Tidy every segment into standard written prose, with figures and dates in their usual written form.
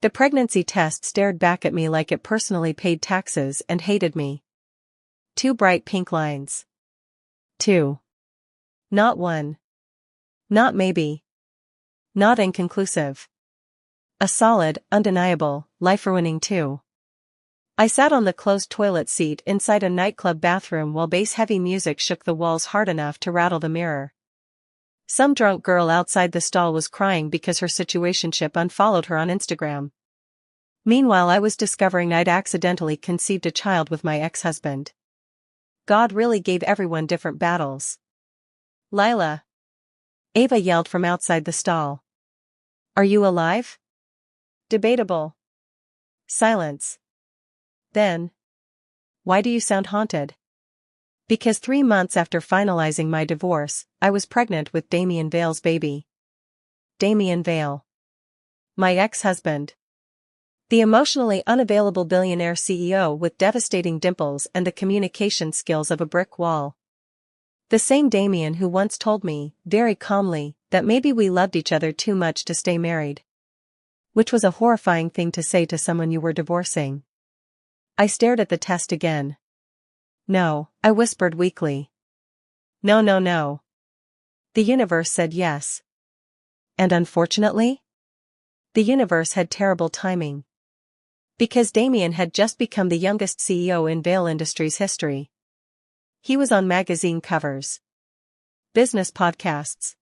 The pregnancy test stared back at me like it personally paid taxes and hated me. 2 bright pink lines. 2. Not 1. Not maybe. Not inconclusive. A solid, undeniable, life-ruining 2. I sat on the closed toilet seat inside a nightclub bathroom while bass-heavy music shook the walls hard enough to rattle the mirror. Some drunk girl outside the stall was crying because her situationship unfollowed her on Instagram. Meanwhile, I was discovering I'd accidentally conceived a child with my ex-husband. God really gave everyone different battles. Lila. Ava yelled from outside the stall. Are you alive? Debatable. Silence. Then. Why do you sound haunted? Because 3 months after finalizing my divorce, I was pregnant with Damien Vale's baby. Damien Vale. My ex-husband. The emotionally unavailable billionaire CEO with devastating dimples and the communication skills of a brick wall. The same Damien who once told me, very calmly, that maybe we loved each other too much to stay married. Which was a horrifying thing to say to someone you were divorcing. I stared at the test again. No, I whispered weakly. No, no, no. The universe said yes. And unfortunately? The universe had terrible timing. Because Damien had just become the youngest CEO in Vale Industries history. He was on magazine covers. Business podcasts.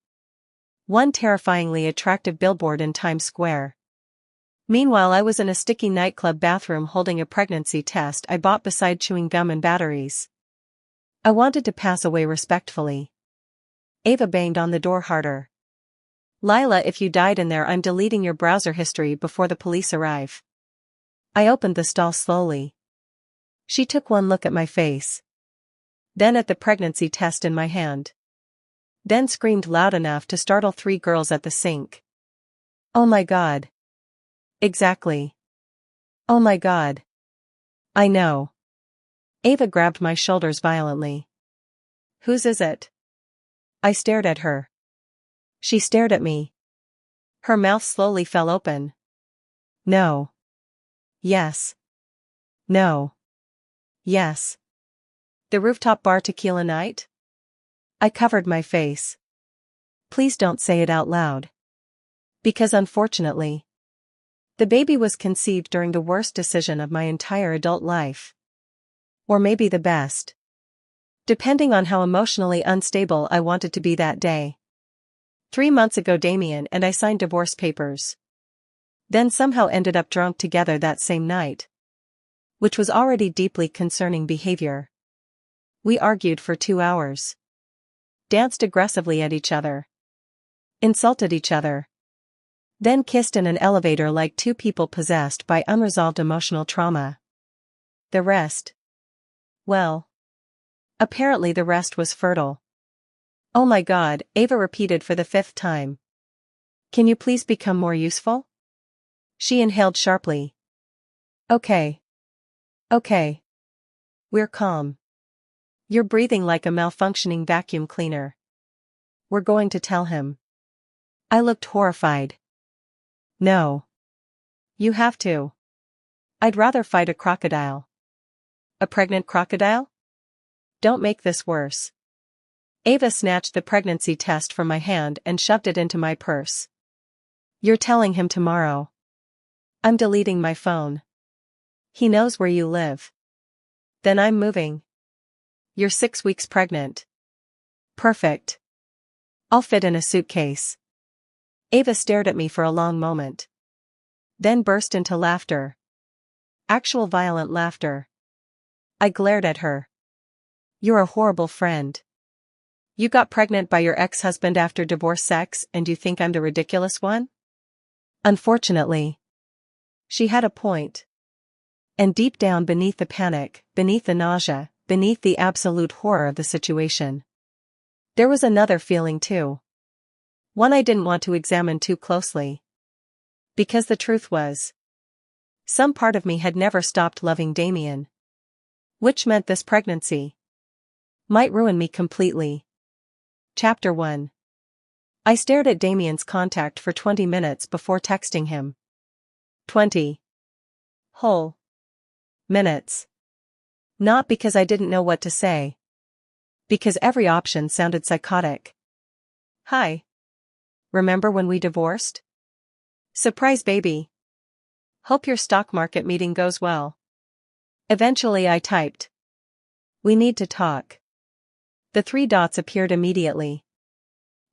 One terrifyingly attractive billboard in Times Square. Meanwhile, I was in a sticky nightclub bathroom holding a pregnancy test I bought beside chewing gum and batteries. I wanted to pass away respectfully. Ava banged on the door harder. Lila, if you died in there, I'm deleting your browser history before the police arrive. I opened the stall slowly. She took one look at my face. Then at the pregnancy test in my hand. Then screamed loud enough to startle 3 girls at the sink. Oh my God. Exactly. Oh my God. I know. Ava grabbed my shoulders violently. Whose is it? I stared at her. She stared at me. Her mouth slowly fell open. No. Yes. No. Yes. The rooftop bar tequila night? I covered my face. Please don't say it out loud. Because unfortunately, the baby was conceived during the worst decision of my entire adult life. Or maybe the best. Depending on how emotionally unstable I wanted to be that day. 3 months ago, Damien and I signed divorce papers. Then somehow ended up drunk together that same night. Which was already deeply concerning behavior. We argued for 2 hours. Danced aggressively at each other. Insulted each other. Then kissed in an elevator like 2 people possessed by unresolved emotional trauma. The rest. Well. Apparently the rest was fertile. Oh my God, Ava repeated for the 5th time. Can you please become more useful? She inhaled sharply. Okay. Okay. We're calm. You're breathing like a malfunctioning vacuum cleaner. We're going to tell him. I looked horrified. No. You have to. I'd rather fight a crocodile. A pregnant crocodile? Don't make this worse. Ava snatched the pregnancy test from my hand and shoved it into my purse. You're telling him tomorrow. I'm deleting my phone. He knows where you live. Then I'm moving. You're 6 weeks pregnant. Perfect. I'll fit in a suitcase. Ava stared at me for a long moment. Then burst into laughter. Actual violent laughter. I glared at her. You're a horrible friend. You got pregnant by your ex-husband after divorce sex and you think I'm the ridiculous one? Unfortunately. She had a point. And deep down beneath the panic, beneath the nausea, beneath the absolute horror of the situation, there was another feeling too. One I didn't want to examine too closely. Because the truth was, some part of me had never stopped loving Damien. Which meant this pregnancy might ruin me completely. Chapter 1. I stared at Damien's contact for 20 minutes before texting him. 20 whole minutes. Not because I didn't know what to say. Because every option sounded psychotic. Hi. Remember when we divorced? Surprise baby. Hope your stock market meeting goes well. Eventually I typed. We need to talk. The 3 dots appeared immediately.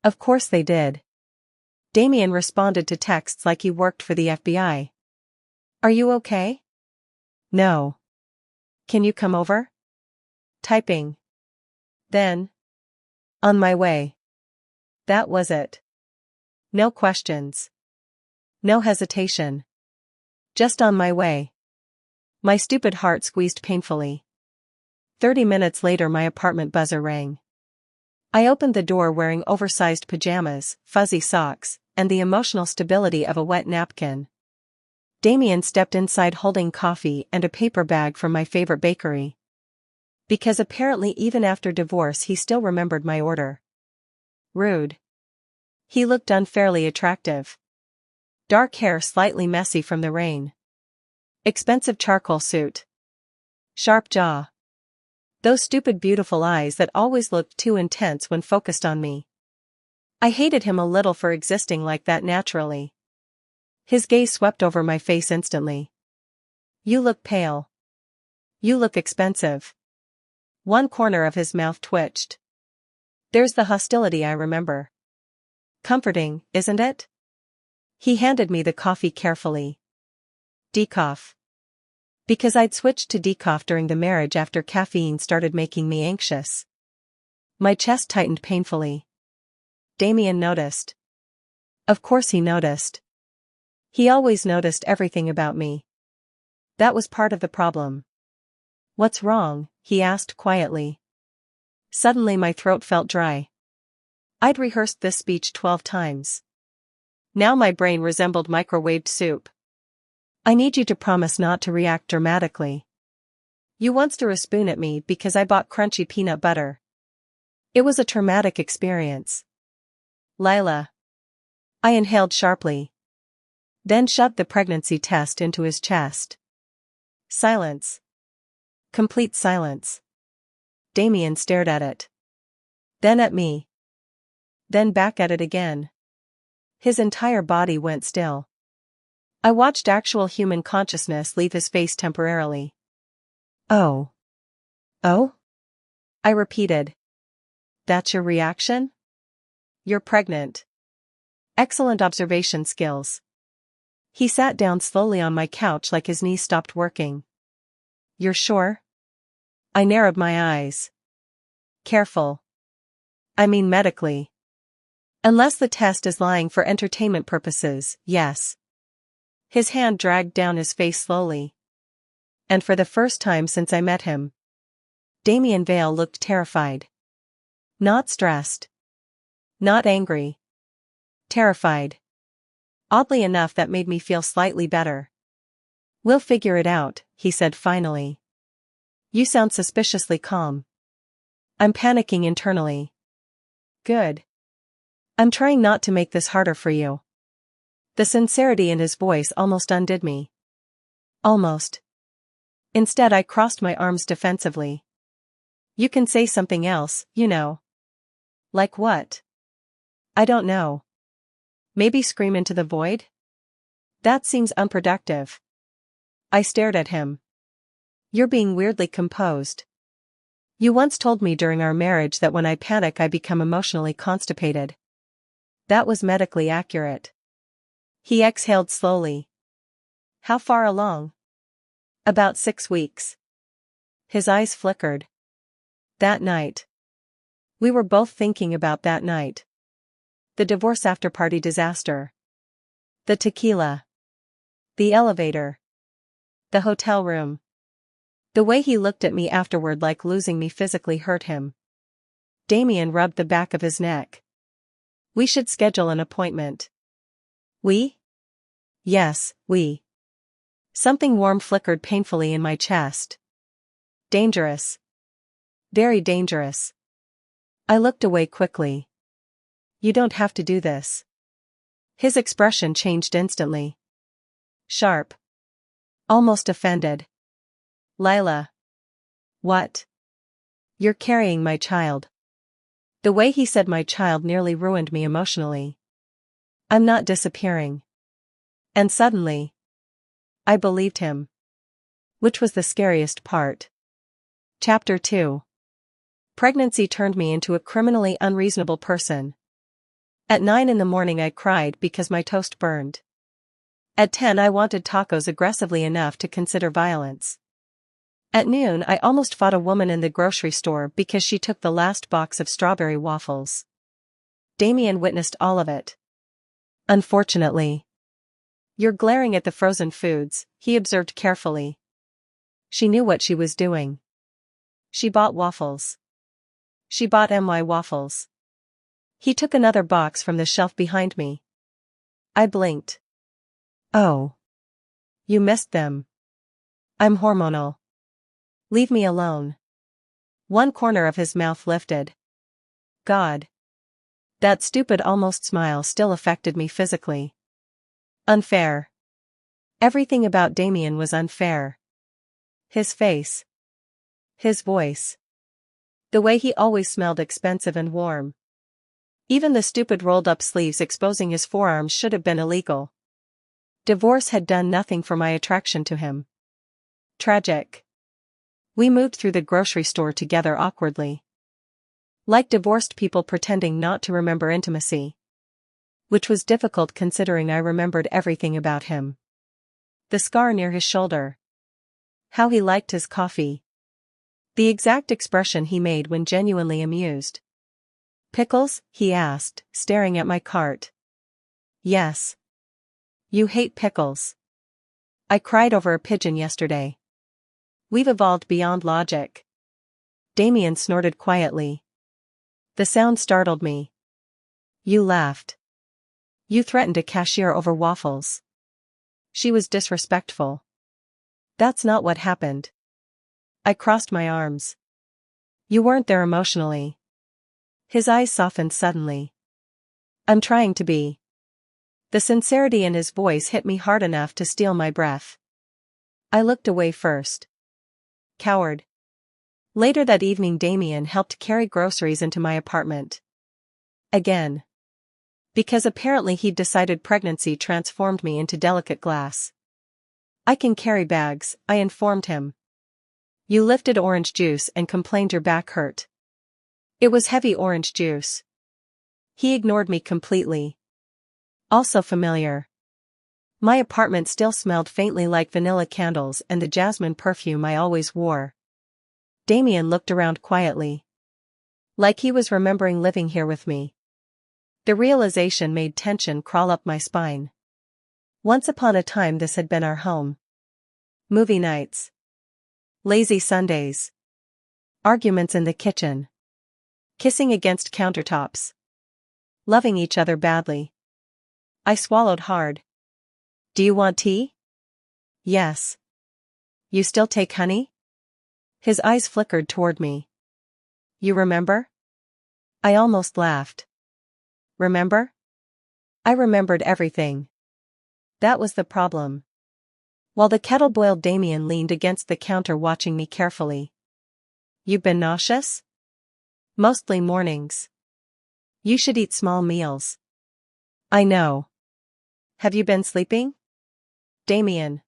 Of course they did. Damien responded to texts like he worked for the FBI. Are you okay? No. Can you come over? Typing. Then. On my way. That was it. No questions. No hesitation. Just on my way. My stupid heart squeezed painfully. 30 minutes later my apartment buzzer rang. I opened the door wearing oversized pajamas, fuzzy socks, and the emotional stability of a wet napkin. Damien stepped inside holding coffee and a paper bag from my favorite bakery. Because apparently even after divorce he still remembered my order. Rude. He looked unfairly attractive. Dark hair slightly messy from the rain. Expensive charcoal suit. Sharp jaw. Those stupid beautiful eyes that always looked too intense when focused on me. I hated him a little for existing like that naturally. His gaze swept over my face instantly. You look pale. You look expensive. One corner of his mouth twitched. There's the hostility I remember. Comforting, isn't it? He handed me the coffee carefully. Decaf. Because I'd switched to decaf during the marriage after caffeine started making me anxious. My chest tightened painfully. Damien noticed. Of course he noticed. He always noticed everything about me. That was part of the problem. What's wrong? He asked quietly. Suddenly my throat felt dry. I'd rehearsed this speech 12 times. Now my brain resembled microwaved soup. I need you to promise not to react dramatically. You once threw a spoon at me because I bought crunchy peanut butter. It was a traumatic experience. Lila. I inhaled sharply. Then shoved the pregnancy test into his chest. Silence. Complete silence. Damien stared at it. Then at me. Then back at it again. His entire body went still. I watched actual human consciousness leave his face temporarily. Oh. Oh? I repeated. That's your reaction? You're pregnant. Excellent observation skills. He sat down slowly on my couch like his knees stopped working. You're sure? I narrowed my eyes. Careful. I mean medically. Unless the test is lying for entertainment purposes, yes. His hand dragged down his face slowly. And for the first time since I met him, Damien Vale looked terrified. Not stressed. Not angry. Terrified. Oddly enough, that made me feel slightly better. We'll figure it out, he said finally. You sound suspiciously calm. I'm panicking internally. Good. I'm trying not to make this harder for you. The sincerity in his voice almost undid me. Almost. Instead I crossed my arms defensively. You can say something else, you know. Like what? I don't know. Maybe scream into the void? That seems unproductive. I stared at him. You're being weirdly composed. You once told me during our marriage that when I panic I become emotionally constipated. That was medically accurate. He exhaled slowly. How far along? About 6 weeks. His eyes flickered. That night. We were both thinking about that night. The divorce after-party disaster. The tequila. The elevator. The hotel room. The way he looked at me afterward, like losing me physically, hurt him. Damien rubbed the back of his neck. We should schedule an appointment. We? Yes, we. Something warm flickered painfully in my chest. Dangerous. Very dangerous. I looked away quickly. You don't have to do this. His expression changed instantly. Sharp. Almost offended. Lila. What? You're carrying my child. The way he said my child nearly ruined me emotionally. I'm not disappearing. And suddenly, I believed him. Which was the scariest part. Chapter 2. Pregnancy turned me into a criminally unreasonable person. At 9 in the morning I cried because my toast burned. At 10 I wanted tacos aggressively enough to consider violence. At noon I almost fought a woman in the grocery store because she took the last box of strawberry waffles. Damien witnessed all of it. Unfortunately. You're glaring at the frozen foods, he observed carefully. She knew what she was doing. She bought waffles. She bought MY waffles. He took another box from the shelf behind me. I blinked. Oh. You missed them. I'm hormonal. Leave me alone. One corner of his mouth lifted. God. That stupid almost smile still affected me physically. Unfair. Everything about Damien was unfair. His face. His voice. The way he always smelled expensive and warm. Even the stupid rolled-up sleeves exposing his forearms should have been illegal. Divorce had done nothing for my attraction to him. Tragic. We moved through the grocery store together awkwardly. Like divorced people pretending not to remember intimacy. Which was difficult considering I remembered everything about him. The scar near his shoulder. How he liked his coffee. The exact expression he made when genuinely amused. Pickles? He asked, staring at my cart. Yes. You hate pickles. I cried over a pigeon yesterday. We've evolved beyond logic. Damien snorted quietly. The sound startled me. You laughed. You threatened a cashier over waffles. She was disrespectful. That's not what happened. I crossed my arms. You weren't there emotionally. His eyes softened suddenly. I'm trying to be. The sincerity in his voice hit me hard enough to steal my breath. I looked away first. Coward. Later that evening Damien helped carry groceries into my apartment. Again. Because apparently he'd decided pregnancy transformed me into delicate glass. I can carry bags, I informed him. You lifted orange juice and complained your back hurt. It was heavy orange juice. He ignored me completely. Also familiar. My apartment still smelled faintly like vanilla candles and the jasmine perfume I always wore. Damien looked around quietly. Like he was remembering living here with me. The realization made tension crawl up my spine. Once upon a time this had been our home. Movie nights. Lazy Sundays. Arguments in the kitchen. Kissing against countertops. Loving each other badly. I swallowed hard. Do you want tea? Yes. You still take honey? His eyes flickered toward me. You remember? I almost laughed. Remember? I remembered everything. That was the problem. While the kettle boiled, Damien leaned against the counter watching me carefully. You've been nauseous? Mostly mornings. You should eat small meals. I know. Have you been sleeping? Damien.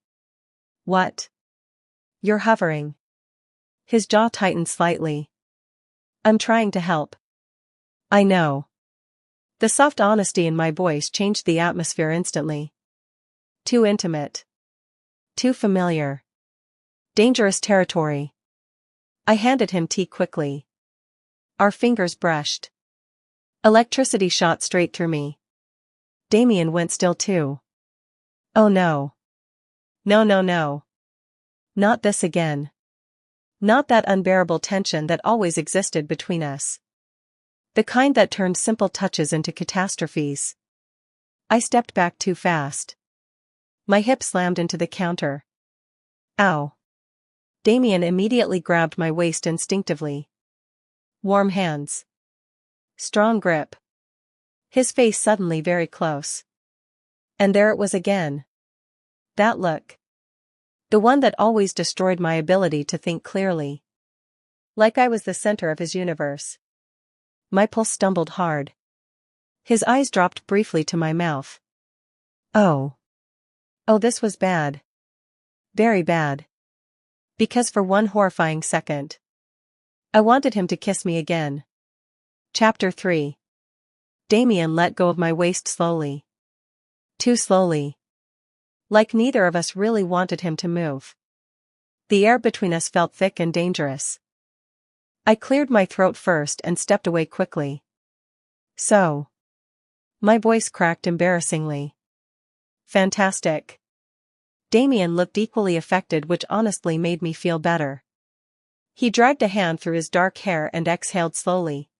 What? You're hovering. His jaw tightened slightly. I'm trying to help. I know. The soft honesty in my voice changed the atmosphere instantly. Too intimate. Too familiar. Dangerous territory. I handed him tea quickly. Our fingers brushed. Electricity shot straight through me. Damien went still too. Oh no. No no no. Not this again. Not that unbearable tension that always existed between us. The kind that turned simple touches into catastrophes. I stepped back too fast. My hip slammed into the counter. Ow. Damien immediately grabbed my waist instinctively. Warm hands. Strong grip. His face suddenly very close. And there it was again. That look. The one that always destroyed my ability to think clearly. Like I was the center of his universe. My pulse stumbled hard. His eyes dropped briefly to my mouth. Oh. Oh, this was bad. Very bad. Because for one horrifying second, I wanted him to kiss me again. Chapter 3. Damien let go of my waist slowly. Too slowly. Like neither of us really wanted him to move. The air between us felt thick and dangerous. I cleared my throat first and stepped away quickly. So. My voice cracked embarrassingly. Fantastic. Damien looked equally affected, which honestly made me feel better. He dragged a hand through his dark hair and exhaled slowly.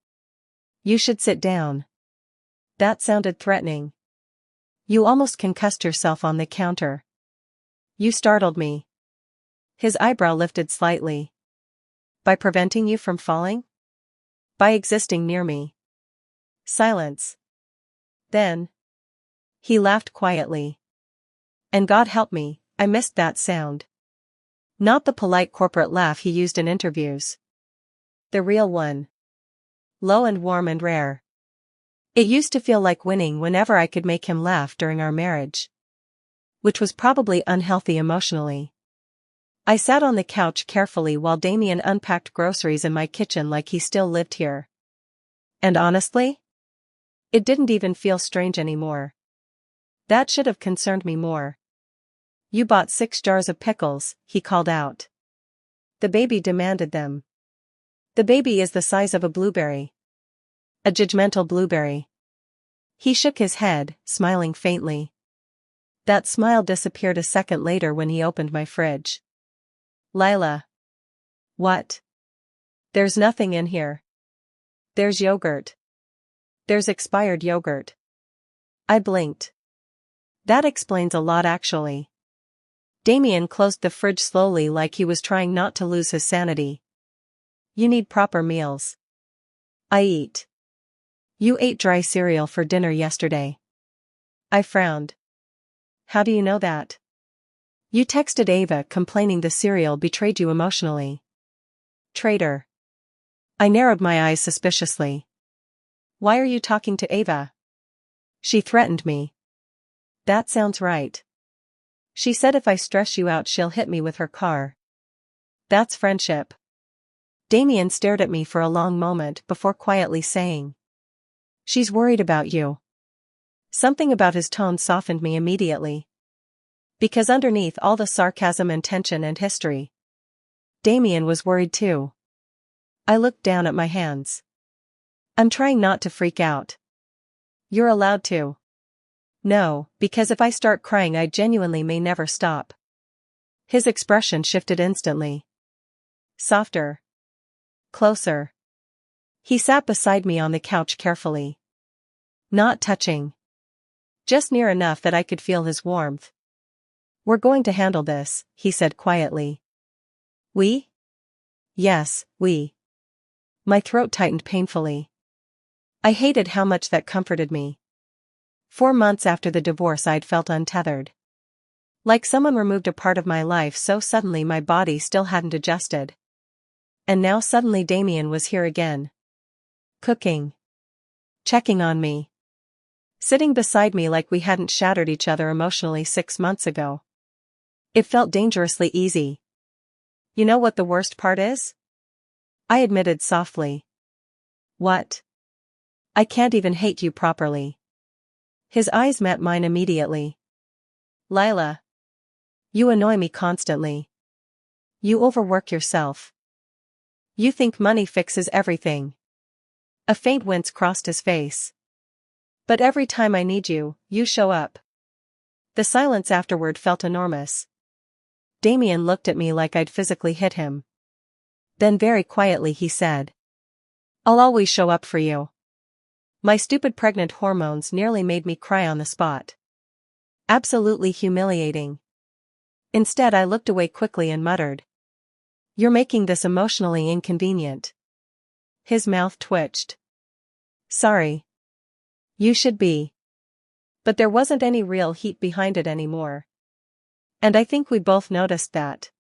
You should sit down. That sounded threatening. You almost concussed yourself on the counter. You startled me. His eyebrow lifted slightly. By preventing you from falling? By existing near me. Silence. Then. He laughed quietly. And God help me, I missed that sound. Not the polite corporate laugh he used in interviews. The real one. Low and warm and rare. It used to feel like winning whenever I could make him laugh during our marriage. Which was probably unhealthy emotionally. I sat on the couch carefully while Damien unpacked groceries in my kitchen like he still lived here. And honestly? It didn't even feel strange anymore. That should have concerned me more. You bought 6 jars of pickles, he called out. The baby demanded them. The baby is the size of a blueberry. A judgmental blueberry. He shook his head, smiling faintly. That smile disappeared a second later when he opened my fridge. Lila. What? There's nothing in here. There's yogurt. There's expired yogurt. I blinked. That explains a lot actually. Damien closed the fridge slowly like he was trying not to lose his sanity. You need proper meals. I eat. You ate dry cereal for dinner yesterday. I frowned. How do you know that? You texted Ava complaining the cereal betrayed you emotionally. Traitor. I narrowed my eyes suspiciously. Why are you talking to Ava? She threatened me. That sounds right. She said if I stress you out she'll hit me with her car. That's friendship. Damien stared at me for a long moment before quietly saying. She's worried about you. Something about his tone softened me immediately. Because underneath all the sarcasm and tension and history, Damien was worried too. I looked down at my hands. I'm trying not to freak out. You're allowed to. No, because if I start crying I genuinely may never stop. His expression shifted instantly. Softer. Closer. He sat beside me on the couch carefully. Not touching. Just near enough that I could feel his warmth. We're going to handle this, he said quietly. We? Yes, we. My throat tightened painfully. I hated how much that comforted me. 4 months after the divorce I'd felt untethered. Like someone removed a part of my life so suddenly my body still hadn't adjusted. And now suddenly Damien was here again. Cooking. Checking on me. Sitting beside me like we hadn't shattered each other emotionally 6 months ago. It felt dangerously easy. You know what the worst part is? I admitted softly. What? I can't even hate you properly. His eyes met mine immediately. Lila. You annoy me constantly. You overwork yourself. You think money fixes everything. A faint wince crossed his face. But every time I need you, you show up. The silence afterward felt enormous. Damien looked at me like I'd physically hit him. Then very quietly he said. I'll always show up for you. My stupid pregnant hormones nearly made me cry on the spot. Absolutely humiliating. Instead I looked away quickly and muttered. You're making this emotionally inconvenient. His mouth twitched. Sorry. You should be. But there wasn't any real heat behind it anymore. And I think we both noticed that.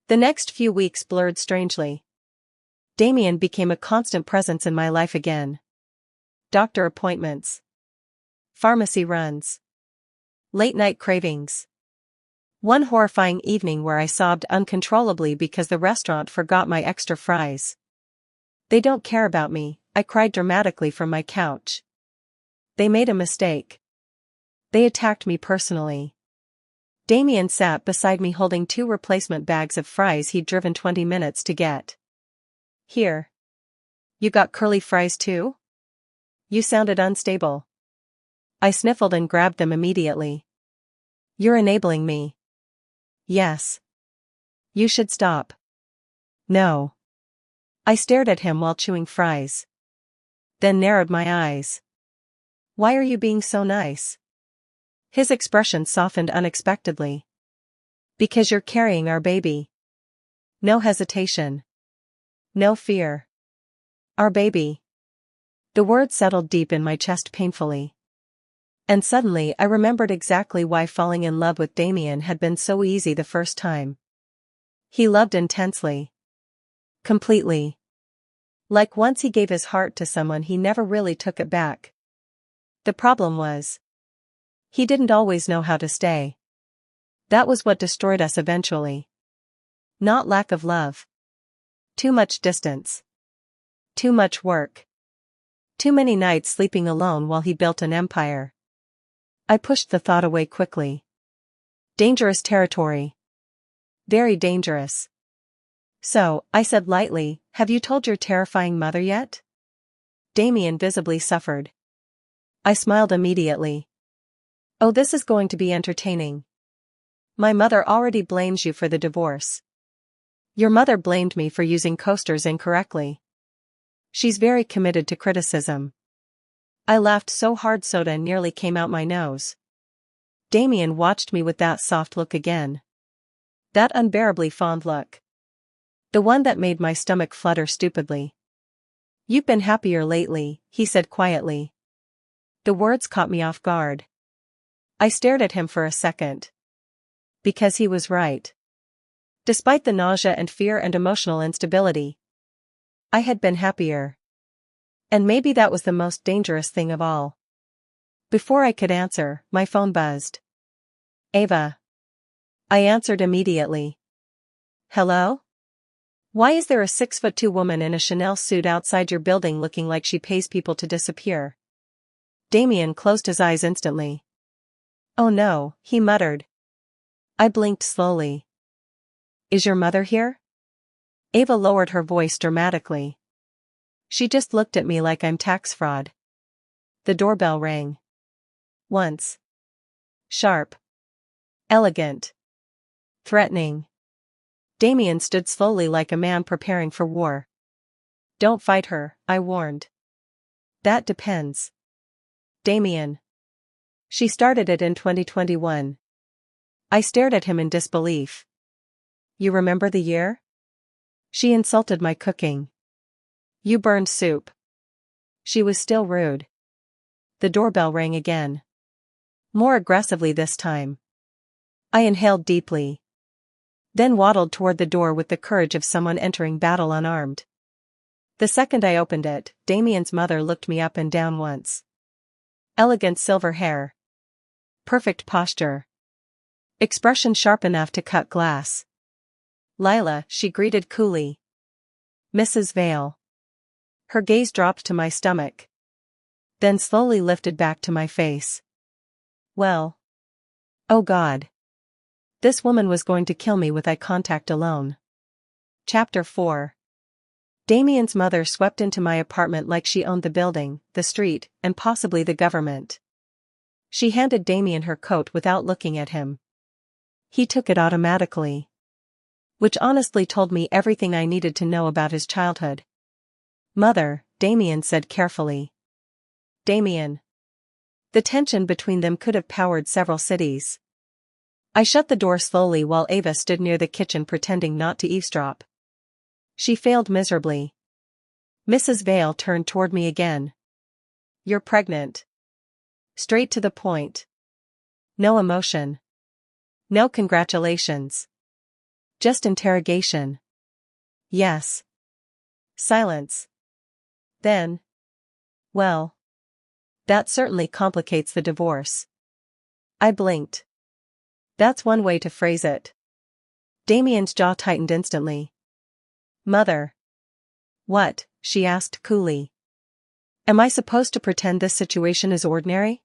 The next few weeks blurred strangely. Damien became a constant presence in my life again. Doctor appointments. Pharmacy runs. Late-night cravings. One horrifying evening where I sobbed uncontrollably because the restaurant forgot my extra fries. They don't care about me, I cried dramatically from my couch. They made a mistake. They attacked me personally. Damien sat beside me holding 2 replacement bags of fries he'd driven 20 minutes to get. Here. You got curly fries too? You sounded unstable. I sniffled and grabbed them immediately. You're enabling me. Yes. You should stop. No. I stared at him while chewing fries. Then narrowed my eyes. Why are you being so nice? His expression softened unexpectedly. Because you're carrying our baby. No hesitation. No fear. Our baby. The words settled deep in my chest painfully. And suddenly I remembered exactly why falling in love with Damien had been so easy the first time. He loved intensely. Completely. Like once he gave his heart to someone he never really took it back. The problem was, he didn't always know how to stay. That was what destroyed us eventually. Not lack of love. Too much distance. Too much work. Too many nights sleeping alone while he built an empire. I pushed the thought away quickly. Dangerous territory. Very dangerous. So, I said lightly, have you told your terrifying mother yet? Damien visibly suffered. I smiled immediately. Oh, this is going to be entertaining. My mother already blames you for the divorce. Your mother blamed me for using coasters incorrectly. She's very committed to criticism. I laughed so hard soda nearly came out my nose. Damien watched me with that soft look again. That unbearably fond look. The one that made my stomach flutter stupidly. You've been happier lately, he said quietly. The words caught me off guard. I stared at him for a second. Because he was right. Despite the nausea and fear and emotional instability, I had been happier. And maybe that was the most dangerous thing of all. Before I could answer, my phone buzzed. Ava. I answered immediately. Hello? Why is there a 6'2" woman in a Chanel suit outside your building looking like she pays people to disappear? Damien closed his eyes instantly. Oh no, he muttered. I blinked slowly. Is your mother here? Ava lowered her voice dramatically. She just looked at me like I'm tax fraud. The doorbell rang. Once. Sharp. Elegant. Threatening. Damien stood slowly like a man preparing for war. Don't fight her, I warned. That depends. Damien. She started it in 2021. I stared at him in disbelief. You remember the year? She insulted my cooking. You burned soup. She was still rude. The doorbell rang again. More aggressively this time. I inhaled deeply. Then waddled toward the door with the courage of someone entering battle unarmed. The second I opened it, Damien's mother looked me up and down once. Elegant silver hair. Perfect posture. Expression sharp enough to cut glass. Lila, she greeted coolly. Mrs. Vale. Her gaze dropped to my stomach. Then slowly lifted back to my face. Well. Oh God. This woman was going to kill me with eye contact alone. Chapter 4. Damien's mother swept into my apartment like she owned the building, the street, and possibly the government. She handed Damien her coat without looking at him. He took it automatically. Which honestly told me everything I needed to know about his childhood. Mother, Damien said carefully. Damien. The tension between them could have powered several cities. I shut the door slowly while Ava stood near the kitchen pretending not to eavesdrop. She failed miserably. Mrs. Vale turned toward me again. You're pregnant. Straight to the point. No emotion. No congratulations. Just interrogation. Yes. Silence. Then. Well. That certainly complicates the divorce. I blinked. That's one way to phrase it. Damien's jaw tightened instantly. Mother. What? She asked coolly. Am I supposed to pretend this situation is ordinary?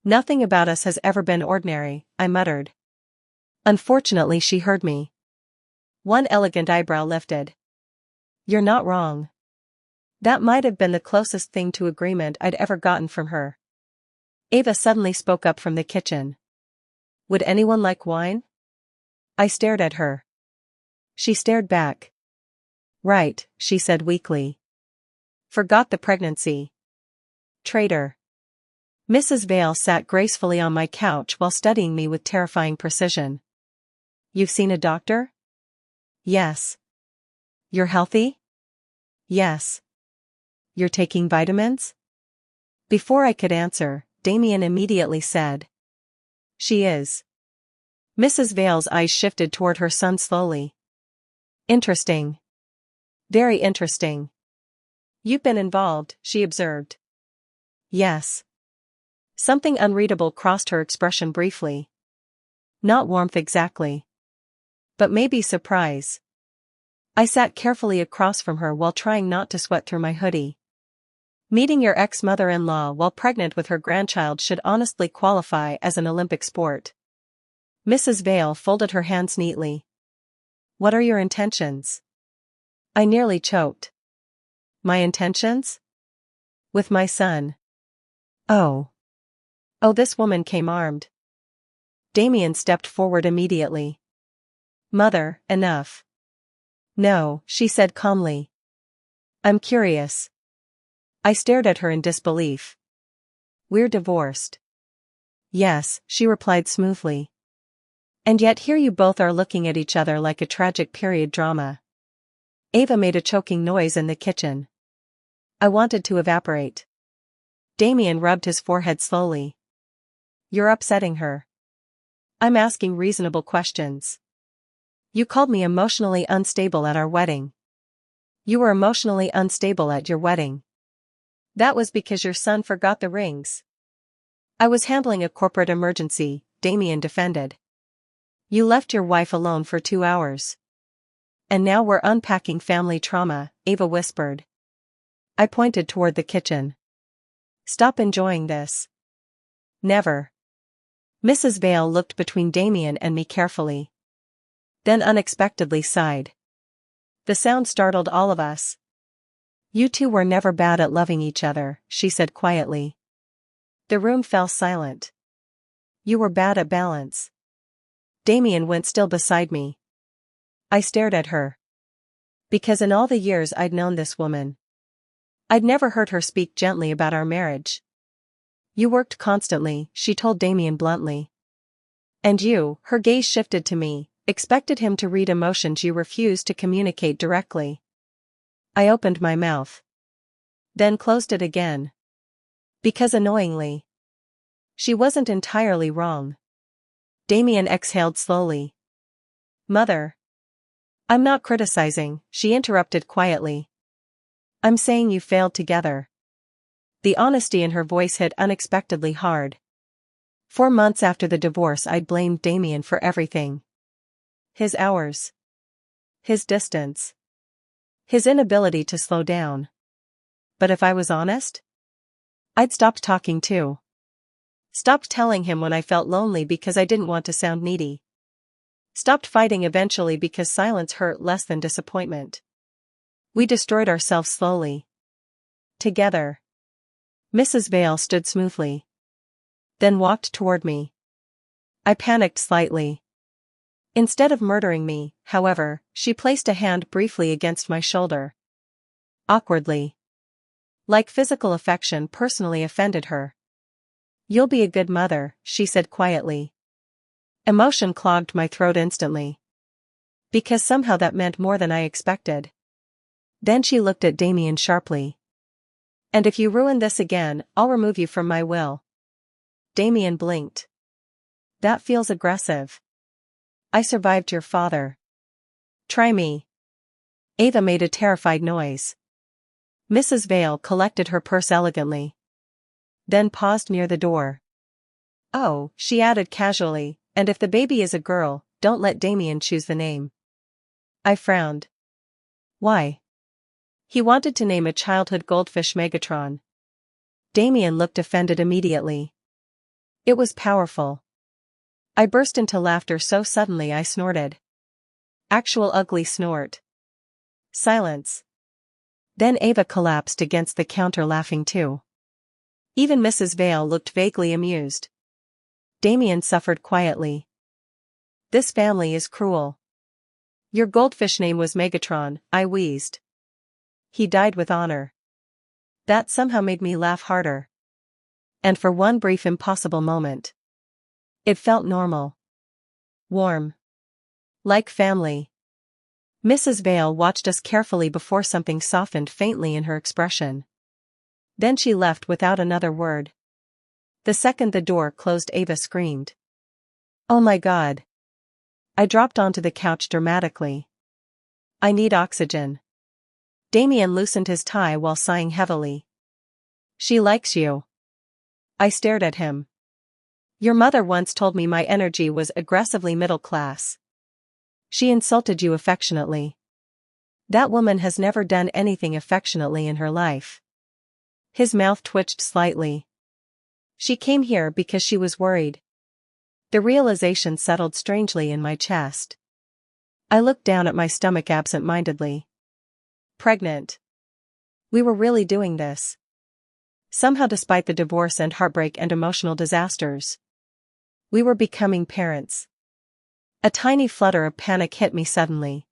Nothing about us has ever been ordinary, I muttered. Unfortunately, she heard me. One elegant eyebrow lifted. You're not wrong. That might have been the closest thing to agreement I'd ever gotten from her. Ava suddenly spoke up from the kitchen. Would anyone like wine? I stared at her. She stared back. Right, she said weakly. Forgot the pregnancy. Traitor. Mrs. Vale sat gracefully on my couch while studying me with terrifying precision. You've seen a doctor? Yes. You're healthy? Yes. You're taking vitamins? Before I could answer, Damien immediately said. She is. Mrs. Vale's eyes shifted toward her son slowly. Interesting. Very interesting. You've been involved, she observed. Yes. Something unreadable crossed her expression briefly. Not warmth exactly. But maybe surprise. I sat carefully across from her while trying not to sweat through my hoodie. Meeting your ex-mother-in-law while pregnant with her grandchild should honestly qualify as an Olympic sport. Mrs. Vale folded her hands neatly. What are your intentions? I nearly choked. My intentions? With my son. Oh. Oh, this woman came armed. Damien stepped forward immediately. Mother, enough. No, she said calmly. I'm curious. I stared at her in disbelief. We're divorced. Yes, she replied smoothly. And yet here you both are looking at each other like a tragic period drama. Ava made a choking noise in the kitchen. I wanted to evaporate. Damien rubbed his forehead slowly. You're upsetting her. I'm asking reasonable questions. You called me emotionally unstable at our wedding. You were emotionally unstable at your wedding. That was because your son forgot the rings. I was handling a corporate emergency, Damien defended. You left your wife alone for 2 hours. And now we're unpacking family trauma, Ava whispered. I pointed toward the kitchen. Stop enjoying this. Never. Mrs. Vale looked between Damien and me carefully. Then unexpectedly sighed. The sound startled all of us. You two were never bad at loving each other, she said quietly. The room fell silent. You were bad at balance. Damien went still beside me. I stared at her. Because in all the years I'd known this woman, I'd never heard her speak gently about our marriage. You worked constantly, she told Damien bluntly. And you, her gaze shifted to me, expected him to read emotions you refused to communicate directly. I opened my mouth. Then closed it again. Because annoyingly. She wasn't entirely wrong. Damien exhaled slowly. Mother. I'm not criticizing, she interrupted quietly. I'm saying you failed together. The honesty in her voice hit unexpectedly hard. 4 months after the divorce I'd blamed Damien for everything. His hours. His distance. His inability to slow down. But if I was honest, I'd stopped talking too. Stopped telling him when I felt lonely because I didn't want to sound needy. Stopped fighting eventually because silence hurt less than disappointment. We destroyed ourselves slowly. Together. Mrs. Vale stood smoothly. Then walked toward me. I panicked slightly. Instead of murdering me, however, she placed a hand briefly against my shoulder. Awkwardly. Like physical affection personally offended her. You'll be a good mother, she said quietly. Emotion clogged my throat instantly. Because somehow that meant more than I expected. Then she looked at Damien sharply. And if you ruin this again, I'll remove you from my will. Damien blinked. That feels aggressive. I survived your father. Try me. Ava made a terrified noise. Mrs. Vale collected her purse elegantly. Then paused near the door. Oh, she added casually, and if the baby is a girl, don't let Damien choose the name. I frowned. Why? He wanted to name a childhood goldfish Megatron. Damien looked offended immediately. It was powerful. I burst into laughter so suddenly I snorted. Actual ugly snort. Silence. Then Ava collapsed against the counter laughing too. Even Mrs. Vale looked vaguely amused. Damien suffered quietly. This family is cruel. Your goldfish name was Megatron, I wheezed. He died with honor. That somehow made me laugh harder. And for one brief impossible moment. It felt normal. Warm. Like family. Mrs. Vale watched us carefully before something softened faintly in her expression. Then she left without another word. The second the door closed, Ava screamed. Oh my God. I dropped onto the couch dramatically. I need oxygen. Damien loosened his tie while sighing heavily. She likes you. I stared at him. Your mother once told me my energy was aggressively middle class. She insulted you affectionately. That woman has never done anything affectionately in her life. His mouth twitched slightly. She came here because she was worried. The realization settled strangely in my chest. I looked down at my stomach absent-mindedly. Pregnant. We were really doing this. Somehow, despite the divorce and heartbreak and emotional disasters. We were becoming parents. A tiny flutter of panic hit me suddenly.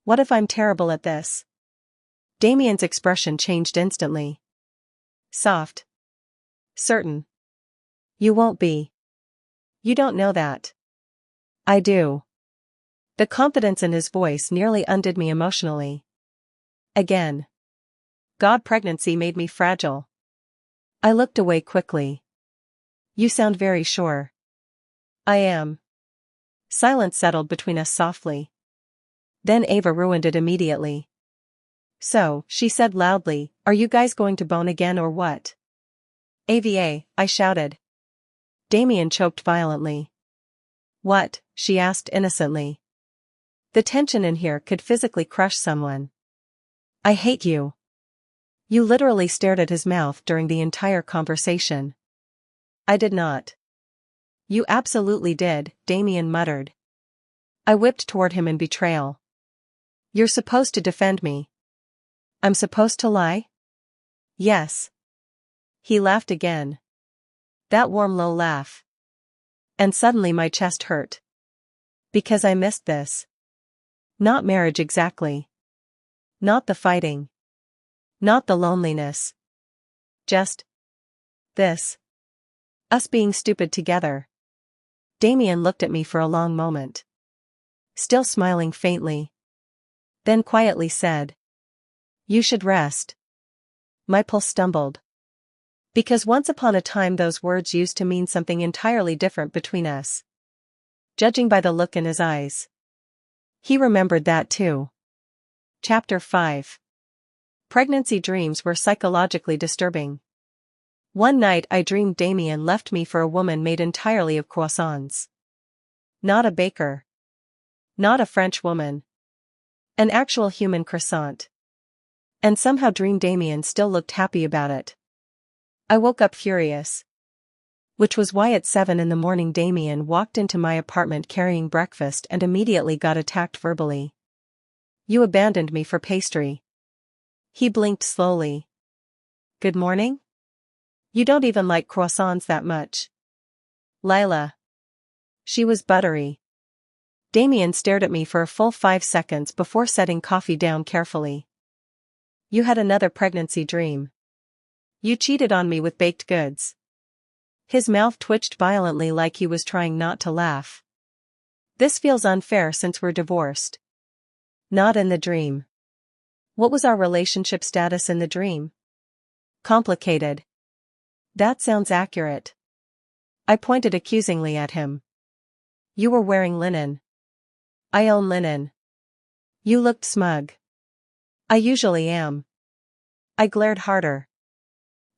What if I'm terrible at this? Damien's expression changed instantly. Soft. Certain. You won't be. You don't know that. I do. The confidence in his voice nearly undid me emotionally. Again. God, pregnancy made me fragile. I looked away quickly. You sound very sure. I am. Silence settled between us softly. Then Ava ruined it immediately. So, she said loudly, are you guys going to bone again or what? AVA, I shouted. Damien choked violently. What? She asked innocently. The tension in here could physically crush someone. I hate you. You literally stared at his mouth during the entire conversation. I did not. You absolutely did, Damien muttered. I whipped toward him in betrayal. You're supposed to defend me. I'm supposed to lie? Yes. He laughed again. That warm low laugh. And suddenly my chest hurt. Because I missed this. Not marriage exactly. Not the fighting. Not the loneliness. Just this. Us being stupid together. Damien looked at me for a long moment. Still smiling faintly. Then quietly said. You should rest. My pulse stumbled. Because once upon a time those words used to mean something entirely different between us. Judging by the look in his eyes. He remembered that too. Chapter 5. Pregnancy dreams were psychologically disturbing. One night I dreamed Damien left me for a woman made entirely of croissants. Not a baker. Not a French woman. An actual human croissant. And somehow dreamed Damien still looked happy about it. I woke up furious. Which was why at 7 in the morning Damien walked into my apartment carrying breakfast and immediately got attacked verbally. You abandoned me for pastry. He blinked slowly. Good morning? You don't even like croissants that much. Lila. She was buttery. Damien stared at me for a full 5 seconds before setting coffee down carefully. You had another pregnancy dream. You cheated on me with baked goods. His mouth twitched violently like he was trying not to laugh. This feels unfair since we're divorced. Not in the dream. What was our relationship status in the dream? Complicated. That sounds accurate. I pointed accusingly at him. You were wearing linen. I own linen. You looked smug. I usually am. I glared harder.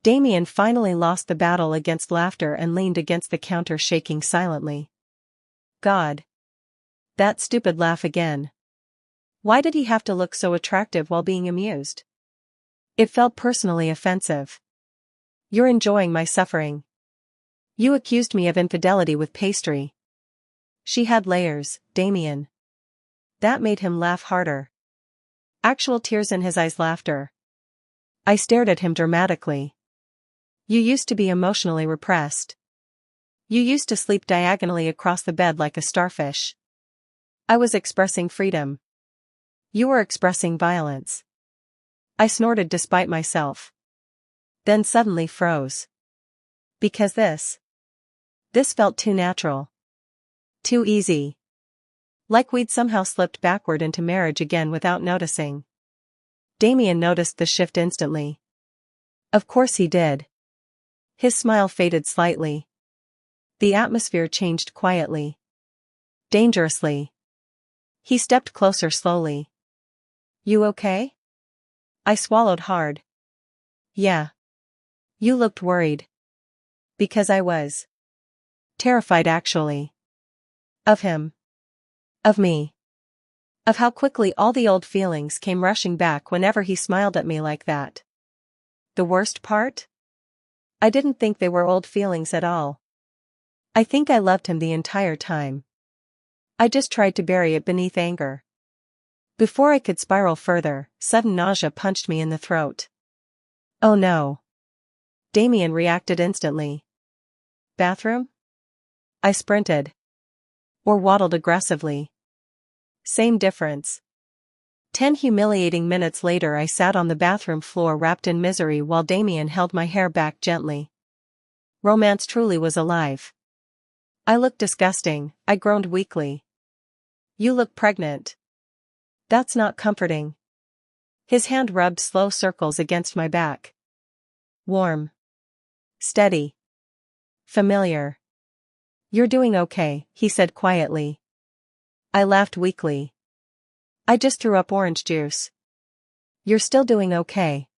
Damien finally lost the battle against laughter and leaned against the counter shaking silently. God. That stupid laugh again. Why did he have to look so attractive while being amused? It felt personally offensive. You're enjoying my suffering. You accused me of infidelity with pastry. She had layers, Damien. That made him laugh harder. Actual tears in his eyes, laughter. I stared at him dramatically. You used to be emotionally repressed. You used to sleep diagonally across the bed like a starfish. I was expressing freedom. You were expressing violence. I snorted despite myself. Then suddenly froze. Because this felt too natural. Too easy. Like we'd somehow slipped backward into marriage again without noticing. Damien noticed the shift instantly. Of course he did. His smile faded slightly. The atmosphere changed quietly. Dangerously. He stepped closer slowly. You okay? I swallowed hard. Yeah. You looked worried. Because I was. Terrified actually. Of him. Of me. Of how quickly all the old feelings came rushing back whenever he smiled at me like that. The worst part? I didn't think they were old feelings at all. I think I loved him the entire time. I just tried to bury it beneath anger. Before I could spiral further, sudden nausea punched me in the throat. Oh no. Damien reacted instantly. Bathroom? I sprinted. Or waddled aggressively. Same difference. 10 humiliating minutes later I sat on the bathroom floor wrapped in misery while Damien held my hair back gently. Romance truly was alive. I looked disgusting, I groaned weakly. You look pregnant. That's not comforting. His hand rubbed slow circles against my back. Warm. Steady. Familiar. You're doing okay, he said quietly. I laughed weakly. I just threw up orange juice. You're still doing okay.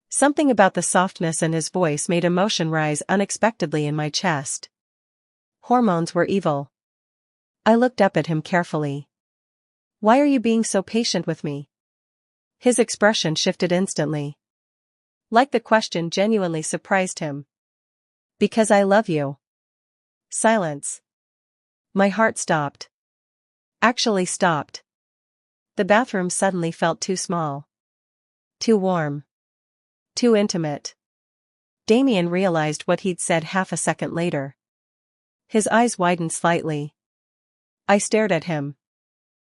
Something about the softness in his voice made emotion rise unexpectedly in my chest. Hormones were evil. I looked up at him carefully. Why are you being so patient with me? His expression shifted instantly. Like the question genuinely surprised him. Because I love you. Silence. My heart stopped. Actually stopped. The bathroom suddenly felt too small. Too warm. Too intimate. Damien realized what he'd said half a second later. His eyes widened slightly. I stared at him.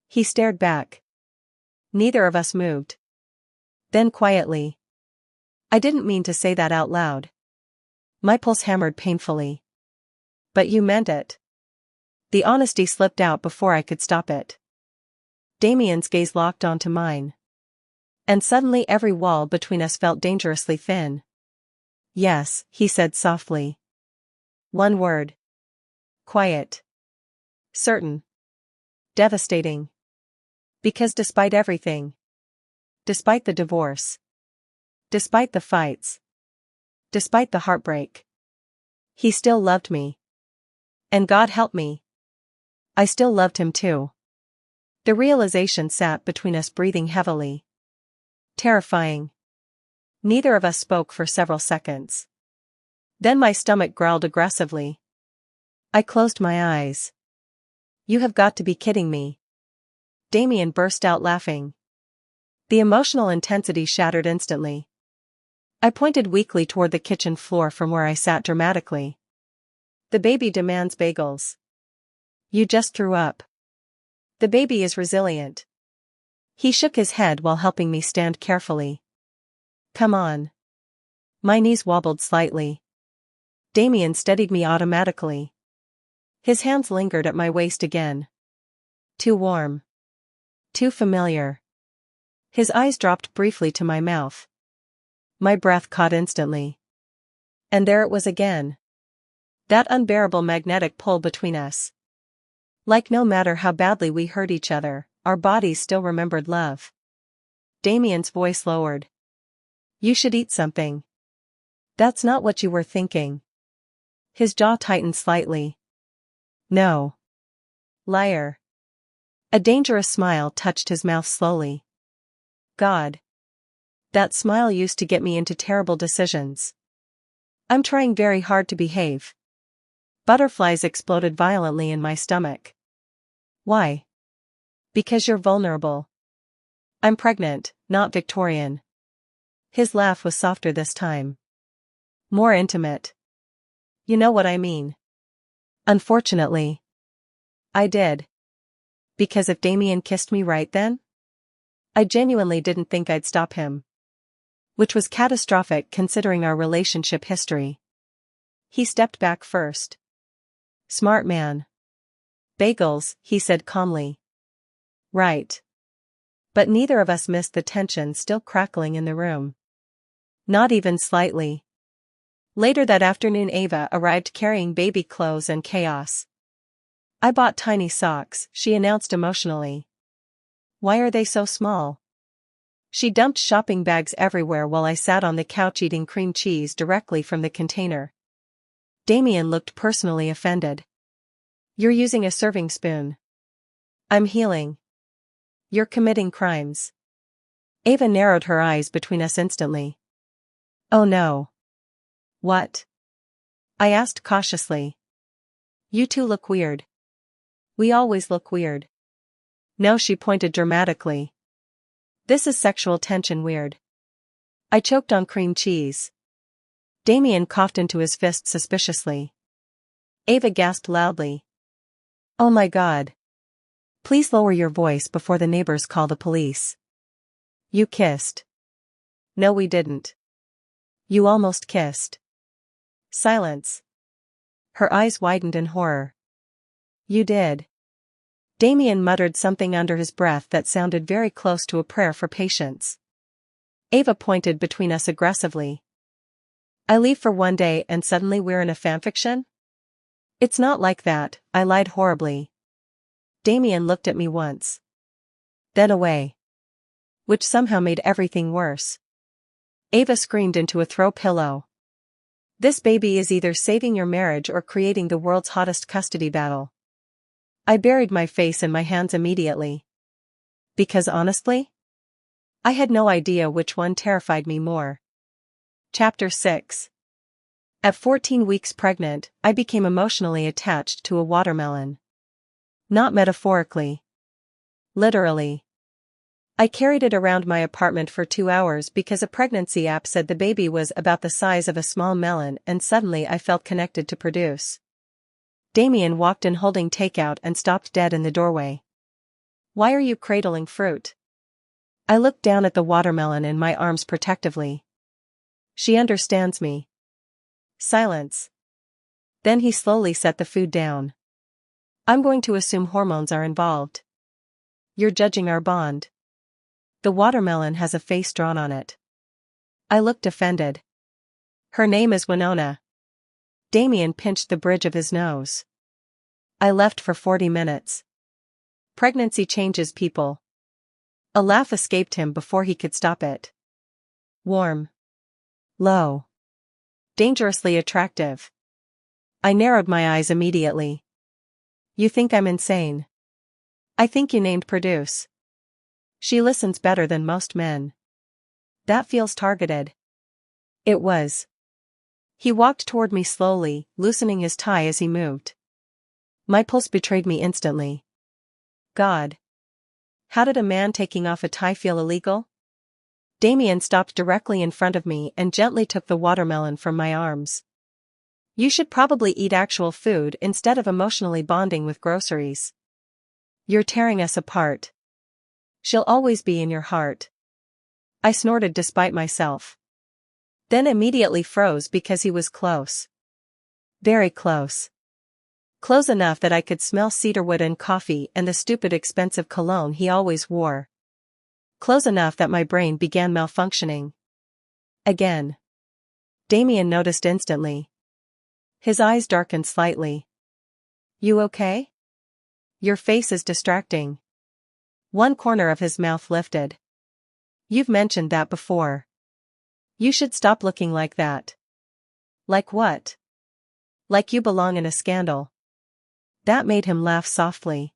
He stared back. Neither of us moved. Then quietly. I didn't mean to say that out loud. My pulse hammered painfully. But you meant it. The honesty slipped out before I could stop it. Damien's gaze locked onto mine. And suddenly every wall between us felt dangerously thin. Yes, he said softly. One word. Quiet. Certain. Devastating. Because despite everything. Despite the divorce. Despite the fights. Despite the heartbreak. He still loved me. And God help me. I still loved him too. The realization sat between us, breathing heavily. Terrifying. Neither of us spoke for several seconds. Then my stomach growled aggressively. I closed my eyes. You have got to be kidding me. Damien burst out laughing. The emotional intensity shattered instantly. I pointed weakly toward the kitchen floor from where I sat dramatically. The baby demands bagels. You just threw up. The baby is resilient. He shook his head while helping me stand carefully. Come on. My knees wobbled slightly. Damien steadied me automatically. His hands lingered at my waist again. Too warm. Too familiar. His eyes dropped briefly to my mouth. My breath caught instantly. And there it was again. That unbearable magnetic pull between us. Like no matter how badly we hurt each other, our bodies still remembered love. Damien's voice lowered. You should eat something. That's not what you were thinking. His jaw tightened slightly. No. Liar. A dangerous smile touched his mouth slowly. God. That smile used to get me into terrible decisions. I'm trying very hard to behave. Butterflies exploded violently in my stomach. Why? Because you're vulnerable. I'm pregnant, not Victorian. His laugh was softer this time. More intimate. You know what I mean. Unfortunately. I did. Because if Damien kissed me right then? I genuinely didn't think I'd stop him. Which was catastrophic considering our relationship history. He stepped back first. Smart man. Bagels, he said calmly. Right. But neither of us missed the tension still crackling in the room. Not even slightly. Later that afternoon Ava arrived carrying baby clothes and chaos. I bought tiny socks, she announced emotionally. Why are they so small? She dumped shopping bags everywhere while I sat on the couch eating cream cheese directly from the container. Damien looked personally offended. You're using a serving spoon. I'm healing. You're committing crimes. Ava narrowed her eyes between us instantly. Oh no. What? I asked cautiously. You two look weird. We always look weird. No, she pointed dramatically. This is sexual tension weird. I choked on cream cheese. Damien coughed into his fist suspiciously. Ava gasped loudly. Oh my God. Please lower your voice before the neighbors call the police. You kissed. No, we didn't. You almost kissed. Silence. Her eyes widened in horror. You did. Damien muttered something under his breath that sounded very close to a prayer for patience. Ava pointed between us aggressively. I leave for one day and suddenly we're in a fanfiction? It's not like that, I lied horribly. Damien looked at me once. Then away. Which somehow made everything worse. Ava screamed into a throw pillow. This baby is either saving your marriage or creating the world's hottest custody battle. I buried my face in my hands immediately. Because honestly? I had no idea which one terrified me more. Chapter 6. At 14 weeks pregnant, I became emotionally attached to a watermelon. Not metaphorically. Literally. I carried it around my apartment for 2 hours because a pregnancy app said the baby was about the size of a small melon and suddenly I felt connected to produce. Damien walked in holding takeout and stopped dead in the doorway. Why are you cradling fruit? I looked down at the watermelon in my arms protectively. She understands me. Silence. Then he slowly set the food down. I'm going to assume hormones are involved. You're judging our bond. The watermelon has a face drawn on it. I looked offended. Her name is Winona. Damien pinched the bridge of his nose. I left for 40 minutes. Pregnancy changes people. A laugh escaped him before he could stop it. Warm. Low. Dangerously attractive. I narrowed my eyes immediately. You think I'm insane? I think you named Produce. She listens better than most men. That feels targeted. It was. He walked toward me slowly, loosening his tie as he moved. My pulse betrayed me instantly. God. How did a man taking off a tie feel illegal? Damien stopped directly in front of me and gently took the watermelon from my arms. You should probably eat actual food instead of emotionally bonding with groceries. You're tearing us apart. She'll always be in your heart. I snorted despite myself. Then immediately froze because he was close. Very close. Close enough that I could smell cedarwood and coffee and the stupid expensive cologne he always wore. Close enough that my brain began malfunctioning. Again. Damien noticed instantly. His eyes darkened slightly. You okay? Your face is distracting. One corner of his mouth lifted. You've mentioned that before. You should stop looking like that. Like what? Like you belong in a scandal. That made him laugh softly.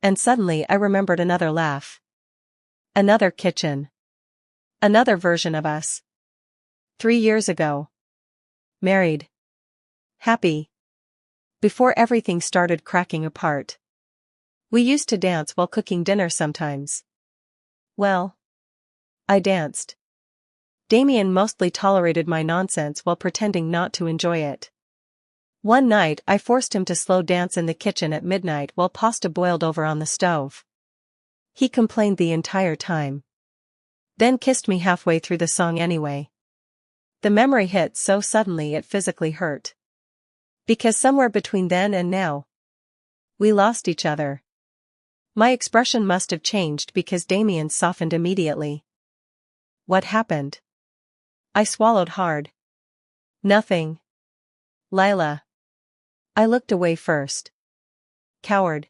And suddenly I remembered another laugh. Another kitchen. Another version of us. 3 years ago. Married. Happy. Before everything started cracking apart. We used to dance while cooking dinner sometimes. Well, I danced. Damien mostly tolerated my nonsense while pretending not to enjoy it. One night I forced him to slow dance in the kitchen at midnight while pasta boiled over on the stove. He complained the entire time. Then kissed me halfway through the song anyway. The memory hit so suddenly it physically hurt. Because somewhere between then and now, we lost each other. My expression must have changed because Damien softened immediately. What happened? I swallowed hard. Nothing. Lila. I looked away first. Coward.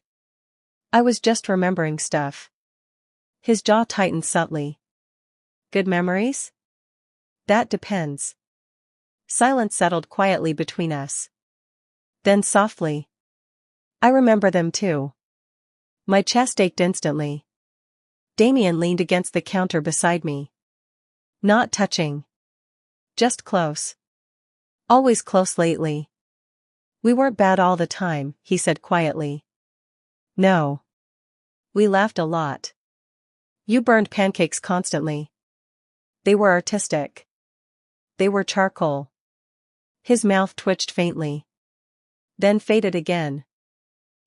I was just remembering stuff. His jaw tightened subtly. Good memories? That depends. Silence settled quietly between us. Then softly. I remember them too. My chest ached instantly. Damien leaned against the counter beside me. Not touching. Just close. Always close lately. We weren't bad all the time, he said quietly. No. We laughed a lot. You burned pancakes constantly. They were artistic. They were charcoal. His mouth twitched faintly. Then faded again.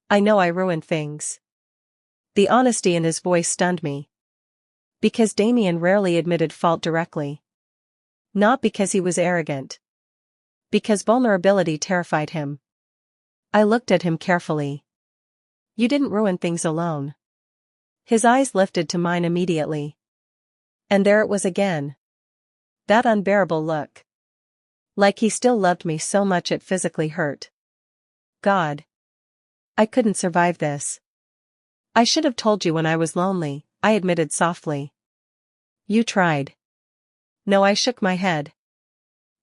I know I ruined things. The honesty in his voice stunned me. Because Damien rarely admitted fault directly. Not because he was arrogant. Because vulnerability terrified him. I looked at him carefully. You didn't ruin things alone. His eyes lifted to mine immediately. And there it was again. That unbearable look. Like he still loved me so much it physically hurt. God. I couldn't survive this. I should have told you when I was lonely, I admitted softly. You tried. No, I shook my head.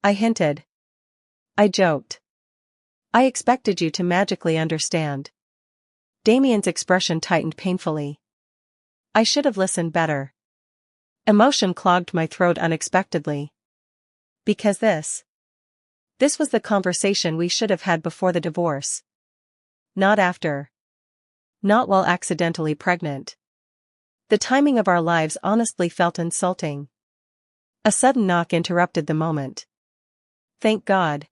I hinted. I joked. I expected you to magically understand. Damien's expression tightened painfully. I should have listened better. Emotion clogged my throat unexpectedly. Because this was the conversation we should have had before the divorce. Not after. Not while accidentally pregnant. The timing of our lives honestly felt insulting. A sudden knock interrupted the moment. Thank God.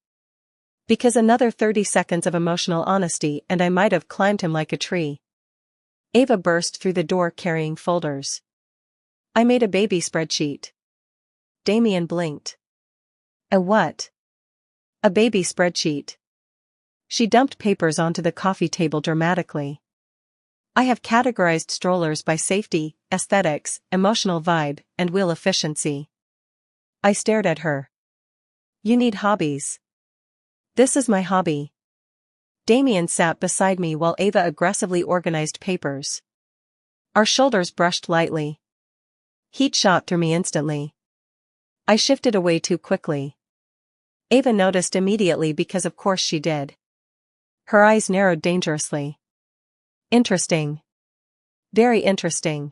Because another 30 seconds of emotional honesty and I might have climbed him like a tree. Ava burst through the door carrying folders. I made a baby spreadsheet. Damien blinked. A what? A baby spreadsheet. She dumped papers onto the coffee table dramatically. I have categorized strollers by safety, aesthetics, emotional vibe, and wheel efficiency. I stared at her. You need hobbies. This is my hobby. Damien sat beside me while Ava aggressively organized papers. Our shoulders brushed lightly. Heat shot through me instantly. I shifted away too quickly. Ava noticed immediately because of course she did. Her eyes narrowed dangerously. Interesting. Very interesting.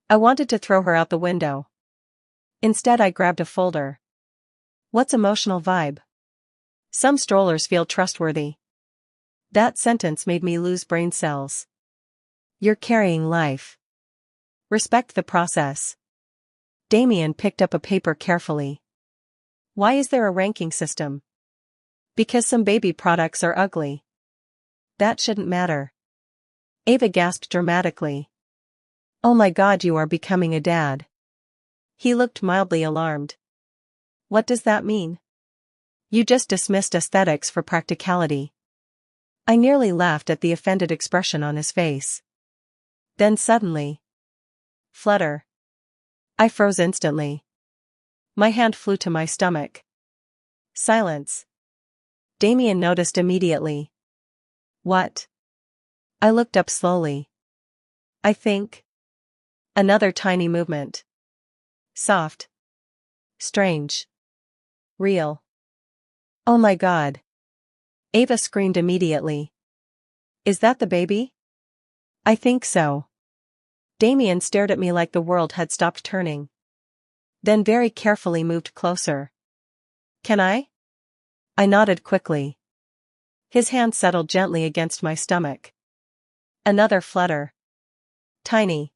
I wanted to throw her out the window. Instead I grabbed a folder. What's emotional vibe? Some strollers feel trustworthy. That sentence made me lose brain cells. You're carrying life. Respect the process. Damien picked up a paper carefully. Why is there a ranking system? Because some baby products are ugly. That shouldn't matter. Ava gasped dramatically. Oh my God, you are becoming a dad. He looked mildly alarmed. What does that mean? You just dismissed aesthetics for practicality. I nearly laughed at the offended expression on his face. Then suddenly. Flutter. I froze instantly. My hand flew to my stomach. Silence. Damien noticed immediately. What? I looked up slowly. I think. Another tiny movement. Soft. Strange. Real. Oh my God. Ava screamed immediately. Is that the baby? I think so. Damien stared at me like the world had stopped turning. Then very carefully moved closer. Can I? I nodded quickly. His hand settled gently against my stomach. Another flutter. Tiny.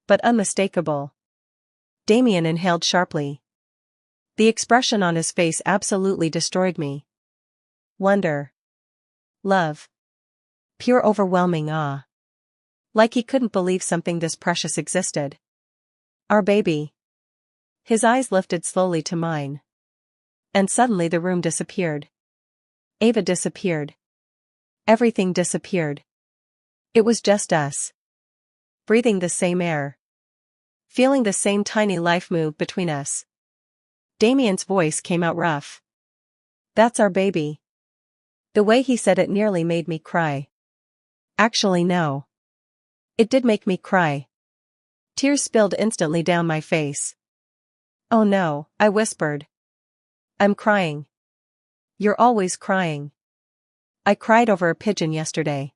But unmistakable. Damien inhaled sharply. The expression on his face absolutely destroyed me. Wonder. Love. Pure overwhelming awe. Like he couldn't believe something this precious existed. Our baby. His eyes lifted slowly to mine. And suddenly the room disappeared. Ava disappeared. Everything disappeared. It was just us. Breathing the same air. Feeling the same tiny life move between us. Damien's voice came out rough. That's our baby. The way he said it nearly made me cry. Actually no. It did make me cry. Tears spilled instantly down my face. Oh no, I whispered. I'm crying. You're always crying. I cried over a pigeon yesterday.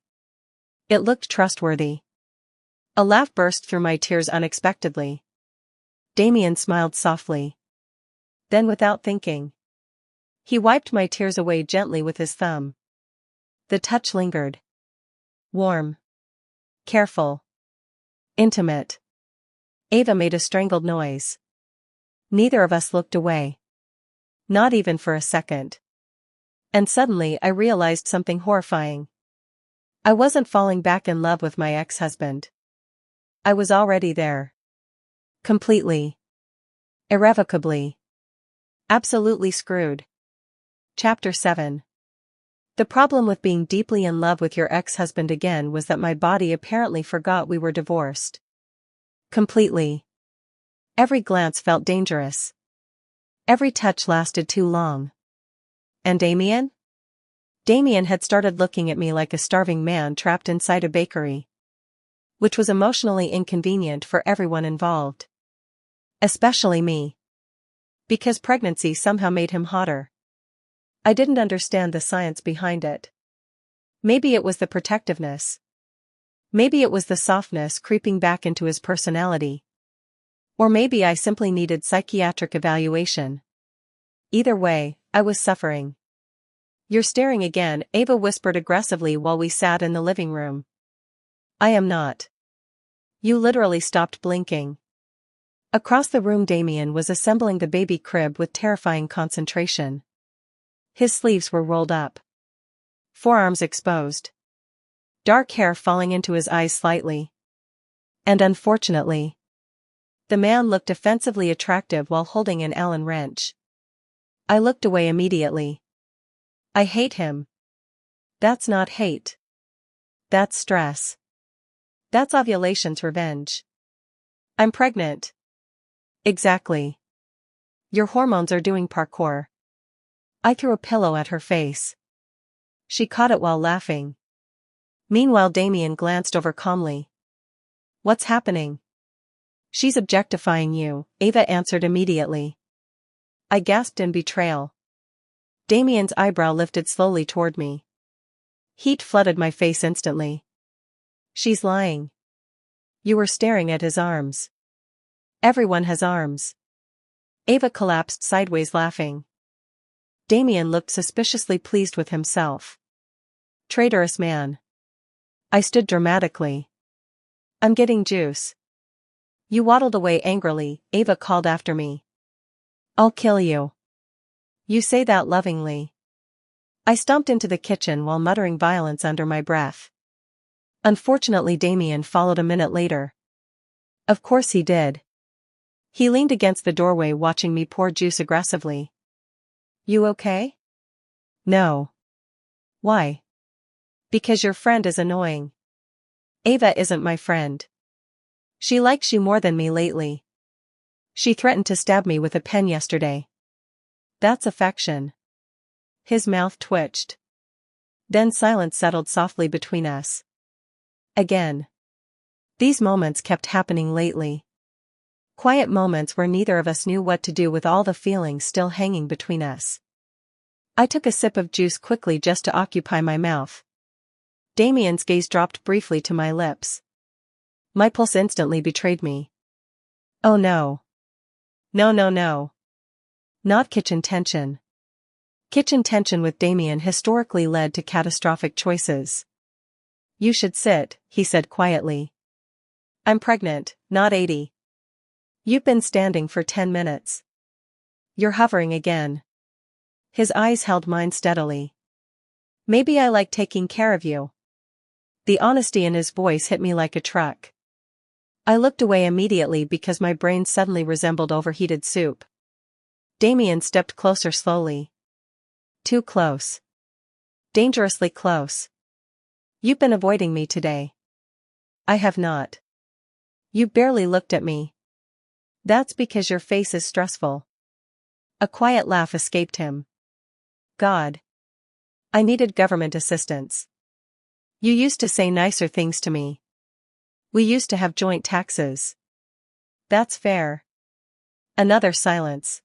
It looked trustworthy. A laugh burst through my tears unexpectedly. Damien smiled softly. Then without thinking, he wiped my tears away gently with his thumb. The touch lingered. Warm. Careful. Intimate. Ava made a strangled noise. Neither of us looked away. Not even for a second. And suddenly I realized something horrifying. I wasn't falling back in love with my ex-husband. I was already there. Completely. Irrevocably. Absolutely screwed. Chapter 7. The problem with being deeply in love with your ex-husband again was that my body apparently forgot we were divorced. Completely. Every glance felt dangerous. Every touch lasted too long. And Damien? Damien had started looking at me like a starving man trapped inside a bakery. Which was emotionally inconvenient for everyone involved. Especially me. Because pregnancy somehow made him hotter. I didn't understand the science behind it. Maybe it was the protectiveness. Maybe it was the softness creeping back into his personality. Or maybe I simply needed psychiatric evaluation. Either way, I was suffering. You're staring again, Ava whispered aggressively while we sat in the living room. I am not. You literally stopped blinking. Across the room Damien was assembling the baby crib with terrifying concentration. His sleeves were rolled up. Forearms exposed. Dark hair falling into his eyes slightly. And unfortunately, the man looked offensively attractive while holding an Allen wrench. I looked away immediately. I hate him. That's not hate. That's stress. That's ovulation's revenge. I'm pregnant. Exactly. Your hormones are doing parkour. I threw a pillow at her face. She caught it while laughing. Meanwhile Damien glanced over calmly. What's happening? She's objectifying you, Ava answered immediately. I gasped in betrayal. Damien's eyebrow lifted slowly toward me. Heat flooded my face instantly. She's lying. You were staring at his arms. Everyone has arms. Ava collapsed sideways laughing. Damien looked suspiciously pleased with himself. Traitorous man. I stood dramatically. I'm getting juice. You waddled away angrily, Ava called after me. I'll kill you. You say that lovingly. I stomped into the kitchen while muttering violence under my breath. Unfortunately Damien followed a minute later. Of course he did. He leaned against the doorway watching me pour juice aggressively. You okay? No. Why? Because your friend is annoying. Ava isn't my friend. She likes you more than me lately. She threatened to stab me with a pen yesterday. That's affection. His mouth twitched. Then silence settled softly between us. Again. These moments kept happening lately. Quiet moments where neither of us knew what to do with all the feelings still hanging between us. I took a sip of juice quickly just to occupy my mouth. Damien's gaze dropped briefly to my lips. My pulse instantly betrayed me. Oh no. No no no. Not kitchen tension. Kitchen tension with Damien historically led to catastrophic choices. You should sit, he said quietly. I'm pregnant, not 80. You've been standing for 10 minutes. You're hovering again. His eyes held mine steadily. Maybe I like taking care of you. The honesty in his voice hit me like a truck. I looked away immediately because my brain suddenly resembled overheated soup. Damien stepped closer slowly. Too close. Dangerously close. You've been avoiding me today. I have not. You barely looked at me. That's because your face is stressful. A quiet laugh escaped him. God. I needed government assistance. You used to say nicer things to me. We used to have joint taxes. That's fair. Another silence.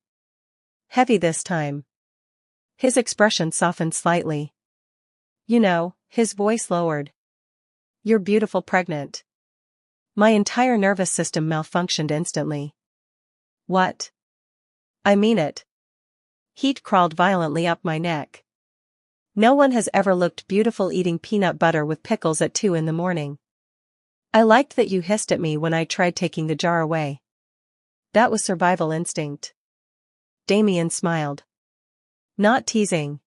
Heavy this time. His expression softened slightly. You know, his voice lowered. You're beautiful pregnant. My entire nervous system malfunctioned instantly. What? I mean it. Heat crawled violently up my neck. No one has ever looked beautiful eating peanut butter with pickles at 2 in the morning. I liked that you hissed at me when I tried taking the jar away. That was survival instinct. Damien smiled. Not teasing.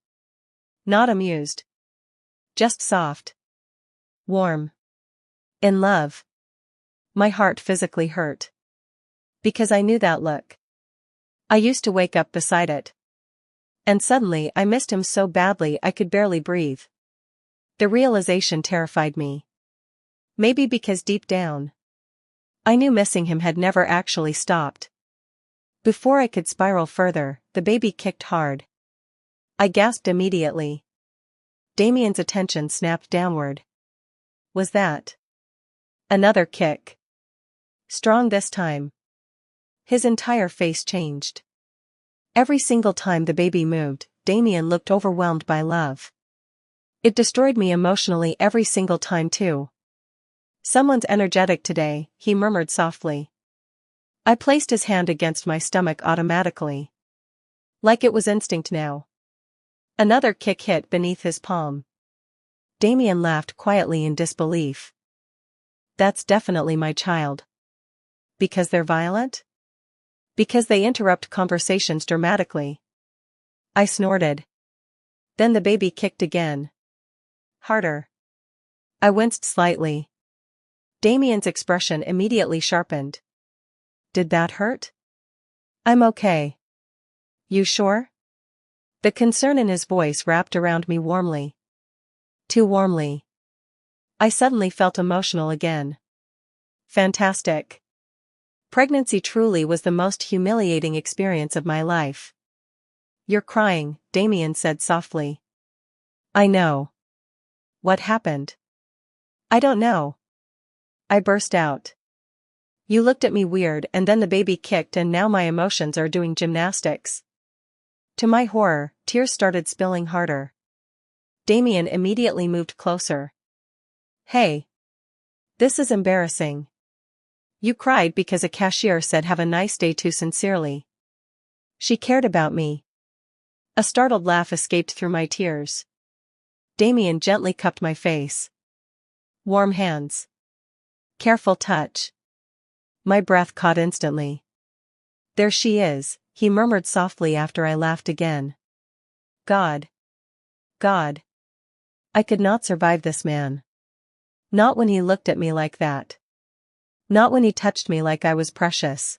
Not amused. Just soft. Warm. In love. My heart physically hurt. Because I knew that look. I used to wake up beside it. And suddenly I missed him so badly I could barely breathe. The realization terrified me. Maybe because deep down, I knew missing him had never actually stopped. Before I could spiral further, the baby kicked hard. I gasped immediately. Damien's attention snapped downward. Was that another kick? Strong this time. His entire face changed. Every single time the baby moved, Damien looked overwhelmed by love. It destroyed me emotionally every single time too. Someone's energetic today, he murmured softly. I placed his hand against my stomach automatically. Like it was instinct now. Another kick hit beneath his palm. Damien laughed quietly in disbelief. That's definitely my child. Because they're violent? Because they interrupt conversations dramatically. I snorted. Then the baby kicked again. Harder. I winced slightly. Damien's expression immediately sharpened. Did that hurt? I'm okay. You sure? The concern in his voice wrapped around me warmly. Too warmly. I suddenly felt emotional again. Fantastic. Pregnancy truly was the most humiliating experience of my life. You're crying, Damien said softly. I know. What happened? I don't know. I burst out. You looked at me weird and then the baby kicked and now my emotions are doing gymnastics. To my horror, tears started spilling harder. Damien immediately moved closer. Hey. This is embarrassing. You cried because a cashier said have a nice day too sincerely. She cared about me. A startled laugh escaped through my tears. Damien gently cupped my face. Warm hands. Careful touch. My breath caught instantly. There she is, he murmured softly after I laughed again. God. God. I could not survive this man. Not when he looked at me like that. Not when he touched me like I was precious.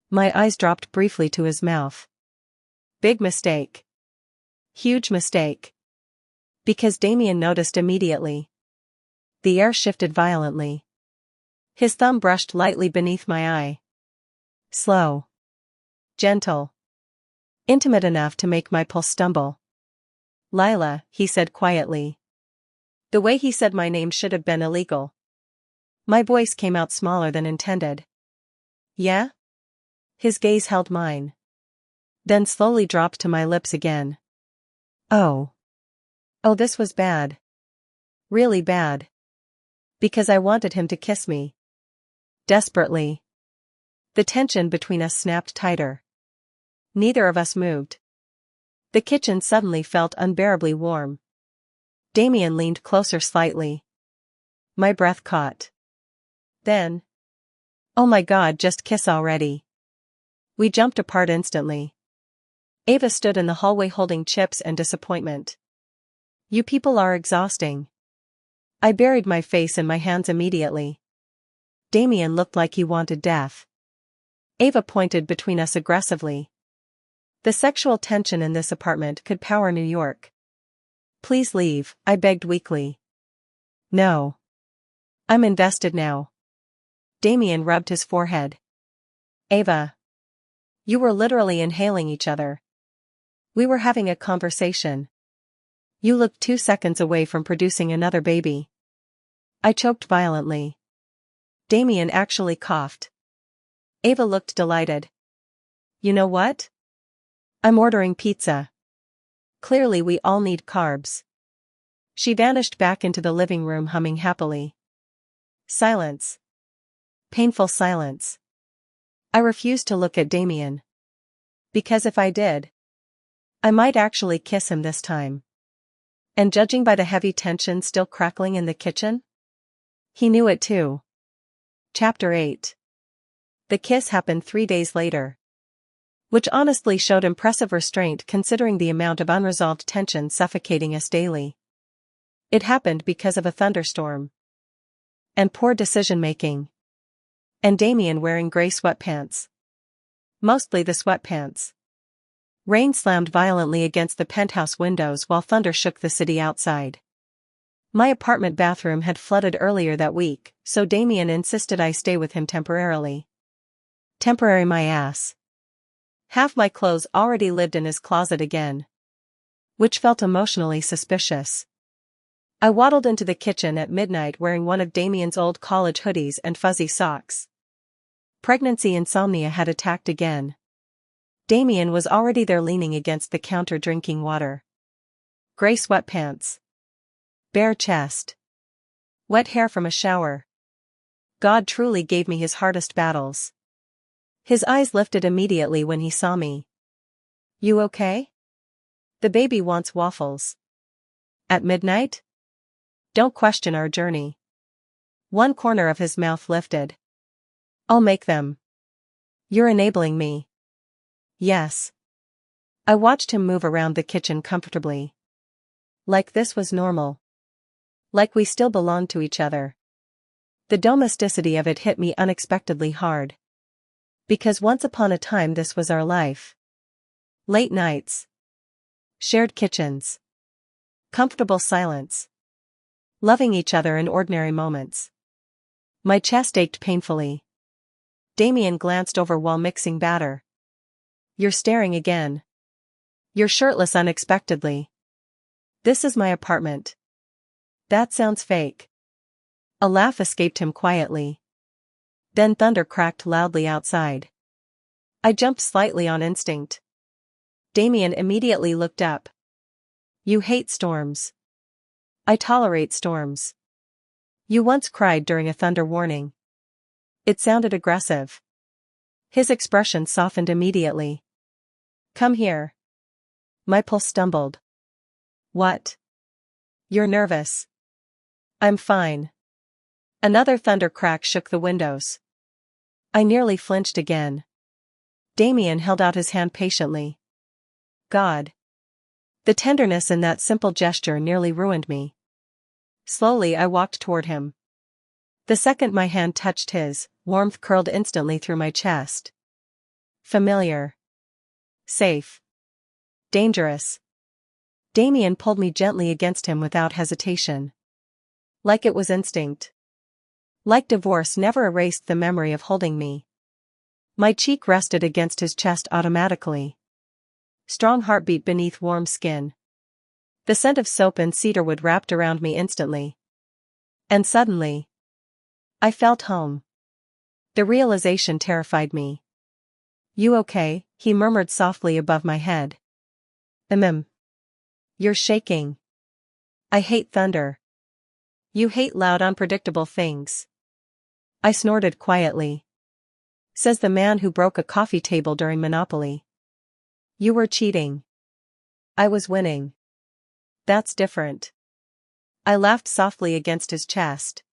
My eyes dropped briefly to his mouth. Big mistake. Huge mistake. Because Damien noticed immediately. The air shifted violently. His thumb brushed lightly beneath my eye. Slow. Gentle. Intimate enough to make my pulse stumble. Lila, he said quietly. The way he said my name should have been illegal. My voice came out smaller than intended. Yeah? His gaze held mine. Then slowly dropped to my lips again. Oh. Oh, this was bad. Really bad. Because I wanted him to kiss me. Desperately. The tension between us snapped tighter. Neither of us moved. The kitchen suddenly felt unbearably warm. Damien leaned closer slightly. My breath caught. Then. Oh my God, just kiss already. We jumped apart instantly. Ava stood in the hallway holding chips and disappointment. You people are exhausting. I buried my face in my hands immediately. Damien looked like he wanted death. Ava pointed between us aggressively. The sexual tension in this apartment could power New York. Please leave, I begged weakly. No. I'm invested now. Damien rubbed his forehead. Ava. You were literally inhaling each other. We were having a conversation. You looked 2 seconds away from producing another baby. I choked violently. Damien actually coughed. Ava looked delighted. You know what? I'm ordering pizza. Clearly we all need carbs. She vanished back into the living room humming happily. Silence. Painful silence. I refused to look at Damien. Because if I did, I might actually kiss him this time. And judging by the heavy tension still crackling in the kitchen, he knew it too. Chapter 8. The kiss happened 3 days later. Which honestly showed impressive restraint considering the amount of unresolved tension suffocating us daily. It happened because of a thunderstorm. And poor decision-making. And Damien wearing gray sweatpants. Mostly the sweatpants. Rain slammed violently against the penthouse windows while thunder shook the city outside. My apartment bathroom had flooded earlier that week, so Damien insisted I stay with him temporarily. Temporary my ass. Half my clothes already lived in his closet again. Which felt emotionally suspicious. I waddled into the kitchen at midnight wearing one of Damien's old college hoodies and fuzzy socks. Pregnancy insomnia had attacked again. Damien was already there leaning against the counter drinking water. Gray sweatpants. Bare chest. Wet hair from a shower. God truly gave me his hardest battles. His eyes lifted immediately when he saw me. You okay? The baby wants waffles. At midnight? Don't question our journey. One corner of his mouth lifted. I'll make them. You're enabling me. Yes. I watched him move around the kitchen comfortably. Like this was normal. Like we still belonged to each other. The domesticity of it hit me unexpectedly hard. Because once upon a time this was our life. Late nights. Shared kitchens. Comfortable silence. Loving each other in ordinary moments. My chest ached painfully. Damien glanced over while mixing batter. You're staring again. You're shirtless unexpectedly. This is my apartment. That sounds fake. A laugh escaped him quietly. Then thunder cracked loudly outside. I jumped slightly on instinct. Damien immediately looked up. You hate storms. I tolerate storms. You once cried during a thunder warning. It sounded aggressive. His expression softened immediately. Come here. My pulse stumbled. What? You're nervous. I'm fine. Another thunder crack shook the windows. I nearly flinched again. Damien held out his hand patiently. God. The tenderness in that simple gesture nearly ruined me. Slowly I walked toward him. The second my hand touched his, warmth curled instantly through my chest. Familiar. Safe. Dangerous. Damien pulled me gently against him without hesitation. Like it was instinct. Like divorce never erased the memory of holding me. My cheek rested against his chest automatically. Strong heartbeat beneath warm skin. The scent of soap and cedarwood wrapped around me instantly. And suddenly, I felt home. The realization terrified me. "You okay?" he murmured softly above my head. You're shaking." "I hate thunder." "You hate loud, unpredictable things." I snorted quietly. Says the man who broke a coffee table during Monopoly. "You were cheating." "I was winning." "That's different." I laughed softly against his chest.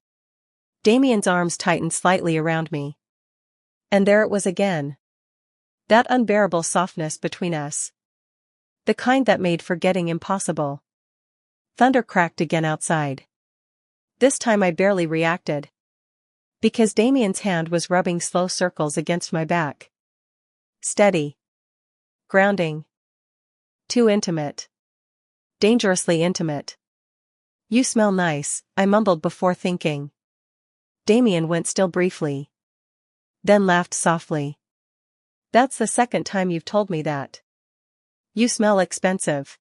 Damien's arms tightened slightly around me. And there it was again. That unbearable softness between us. The kind that made forgetting impossible. Thunder cracked again outside. This time I barely reacted. Because Damien's hand was rubbing slow circles against my back. Steady. Grounding. Too intimate. Dangerously intimate. "You smell nice," I mumbled before thinking. Damien went still briefly. Then laughed softly. "That's the second time you've told me that. You smell expensive."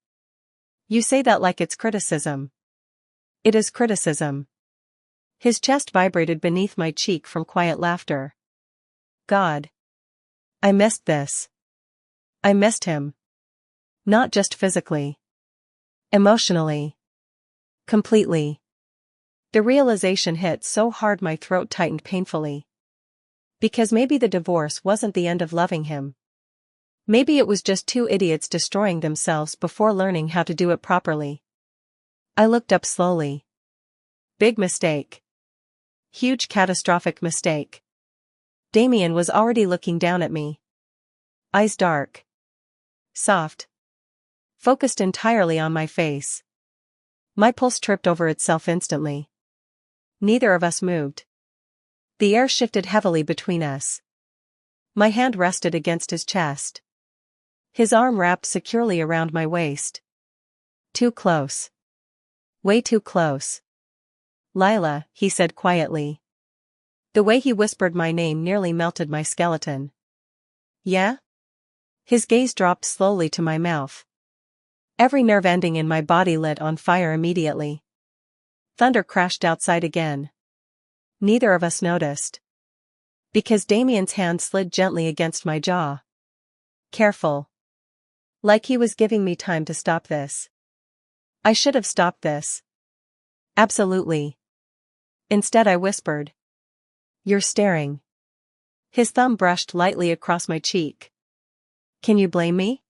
"You say that like it's criticism." "It is criticism." His chest vibrated beneath my cheek from quiet laughter. God. I missed this. I missed him. Not just physically. Emotionally. Completely. The realization hit so hard my throat tightened painfully. Because maybe the divorce wasn't the end of loving him. Maybe it was just two idiots destroying themselves before learning how to do it properly. I looked up slowly. Big mistake. Huge catastrophic mistake. Damien was already looking down at me. Eyes dark. Soft. Focused entirely on my face. My pulse tripped over itself instantly. Neither of us moved. The air shifted heavily between us. My hand rested against his chest. His arm wrapped securely around my waist. Too close. Way too close. "Lila," he said quietly. The way he whispered my name nearly melted my skeleton. "Yeah?" His gaze dropped slowly to my mouth. Every nerve ending in my body lit on fire immediately. Thunder crashed outside again. Neither of us noticed. Because Damien's hand slid gently against my jaw. Careful. Like he was giving me time to stop this. I should have stopped this. Absolutely. Instead I whispered. "You're staring." His thumb brushed lightly across my cheek. "Can you blame me?"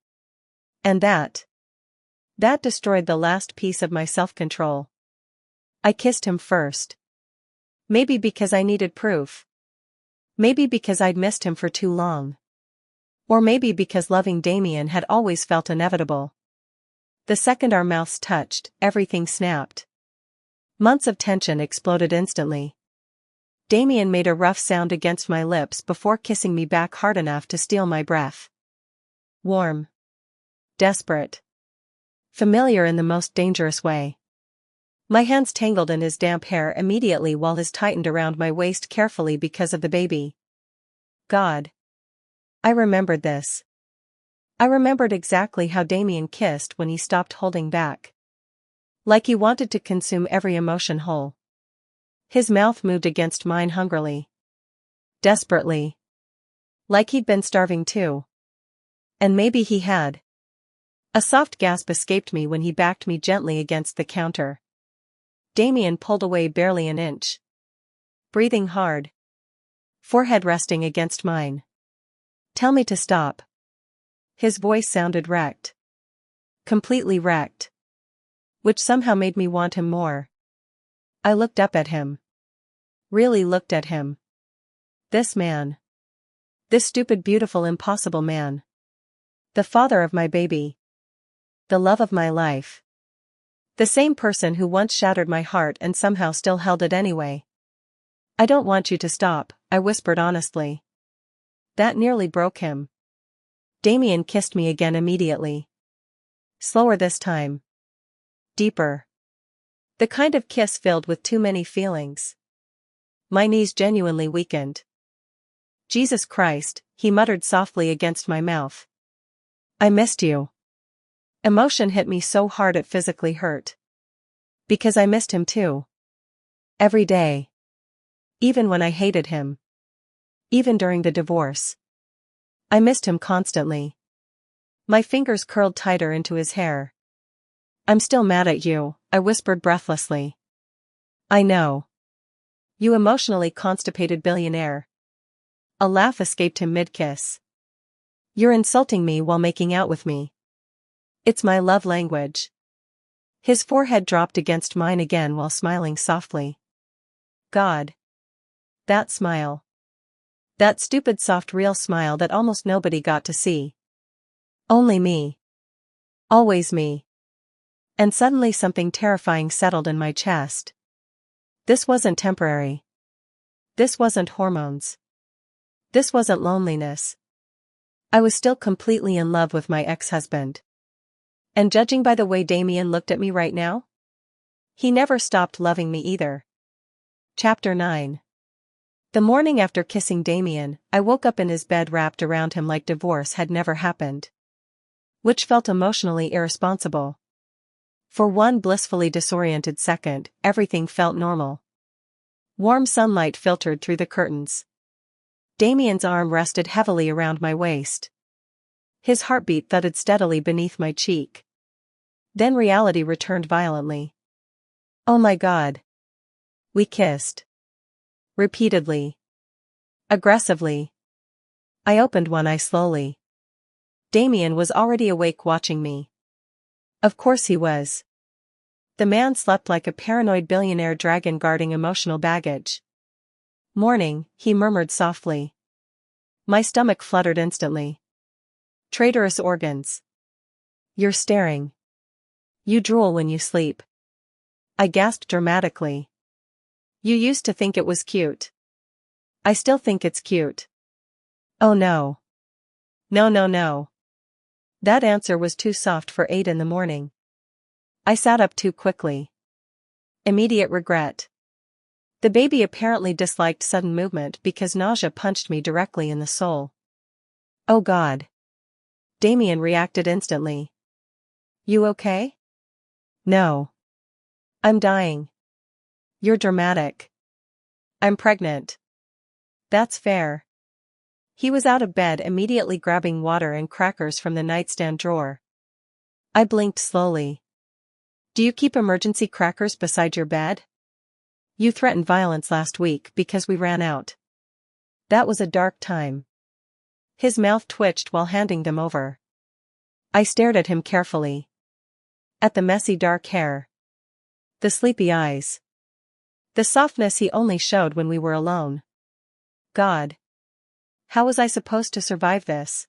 And that destroyed the last piece of my self-control. I kissed him first. Maybe because I needed proof. Maybe because I'd missed him for too long. Or maybe because loving Damien had always felt inevitable. The second our mouths touched, everything snapped. Months of tension exploded instantly. Damien made a rough sound against my lips before kissing me back hard enough to steal my breath. Warm. Desperate. Familiar in the most dangerous way. My hands tangled in his damp hair immediately while his tightened around my waist carefully because of the baby. God. I remembered this. I remembered exactly how Damien kissed when he stopped holding back. Like he wanted to consume every emotion whole. His mouth moved against mine hungrily. Desperately. Like he'd been starving too. And maybe he had. A soft gasp escaped me when he backed me gently against the counter. Damien pulled away barely an inch. Breathing hard. Forehead resting against mine. "Tell me to stop." His voice sounded wrecked. Completely wrecked. Which somehow made me want him more. I looked up at him. Really looked at him. This man. This stupid, beautiful, impossible man. The father of my baby. The love of my life. The same person who once shattered my heart and somehow still held it anyway. "I don't want you to stop," I whispered honestly. That nearly broke him. Damien kissed me again immediately. Slower this time. Deeper. The kind of kiss filled with too many feelings. My knees genuinely weakened. "Jesus Christ," he muttered softly against my mouth. "I missed you." Emotion hit me so hard it physically hurt. Because I missed him too. Every day. Even when I hated him. Even during the divorce. I missed him constantly. My fingers curled tighter into his hair. I'm still mad at you, I whispered breathlessly. I know. You emotionally constipated billionaire. A laugh escaped him mid-kiss. You're insulting me while making out with me. It's my love language. His forehead dropped against mine again while smiling softly. God. That smile. That stupid soft real smile that almost nobody got to see. Only me. Always me. And suddenly something terrifying settled in my chest. This wasn't temporary. This wasn't hormones. This wasn't loneliness. I was still completely in love with my ex-husband. And judging by the way Damien looked at me right now, he never stopped loving me either. Chapter 9. The morning after kissing Damien, I woke up in his bed wrapped around him like divorce had never happened. Which felt emotionally irresponsible. For one blissfully disoriented second, everything felt normal. Warm sunlight filtered through the curtains. Damien's arm rested heavily around my waist. His heartbeat thudded steadily beneath my cheek. Then reality returned violently. Oh my God. We kissed. Repeatedly. Aggressively. I opened one eye slowly. Damien was already awake watching me. Of course he was. The man slept like a paranoid billionaire dragon guarding emotional baggage. Morning, he murmured softly. My stomach fluttered instantly. Traitorous organs. You're staring. You drool when you sleep. I gasped dramatically. You used to think it was cute. I still think it's cute. Oh no. No no no. That answer was too soft for 8 in the morning. I sat up too quickly. Immediate regret. The baby apparently disliked sudden movement because nausea punched me directly in the soul. Oh God. Damien reacted instantly. You okay? No. I'm dying. You're dramatic. I'm pregnant. That's fair. He was out of bed immediately grabbing water and crackers from the nightstand drawer. I blinked slowly. Do you keep emergency crackers beside your bed? You threatened violence last week because we ran out. That was a dark time. His mouth twitched while handing them over. I stared at him carefully. At the messy dark hair. The sleepy eyes. The softness he only showed when we were alone. God. How was I supposed to survive this?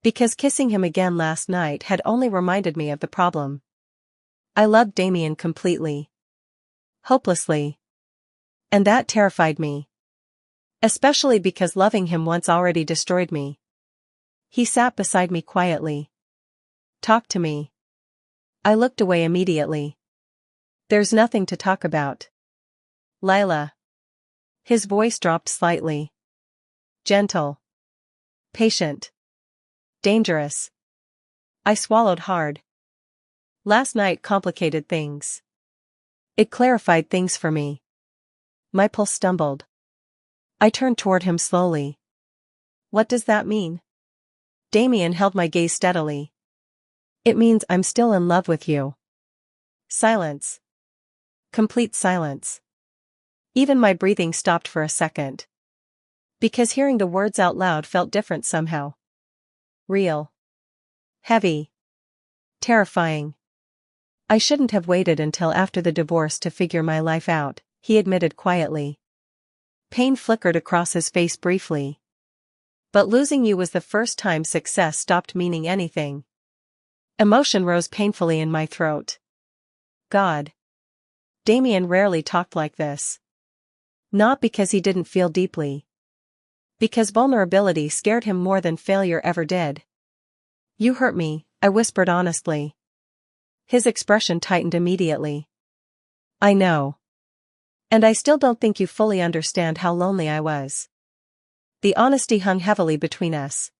Because kissing him again last night had only reminded me of the problem. I loved Damien completely. Hopelessly. And that terrified me. Especially because loving him once already destroyed me. He sat beside me quietly. Talk to me. I looked away immediately. There's nothing to talk about. Lila. His voice dropped slightly. Gentle. Patient. Dangerous. I swallowed hard. Last night complicated things. It clarified things for me. My pulse stumbled. I turned toward him slowly. What does that mean? Damien held my gaze steadily. It means I'm still in love with you. Silence. Complete silence. Even my breathing stopped for a second. Because hearing the words out loud felt different somehow. Real. Heavy. Terrifying. I shouldn't have waited until after the divorce to figure my life out, he admitted quietly. Pain flickered across his face briefly. But losing you was the first time success stopped meaning anything. Emotion rose painfully in my throat. God. Damien rarely talked like this. Not because he didn't feel deeply. Because vulnerability scared him more than failure ever did. You hurt me, I whispered honestly. His expression tightened immediately. I know. And I still don't think you fully understand how lonely I was. The honesty hung heavily between us.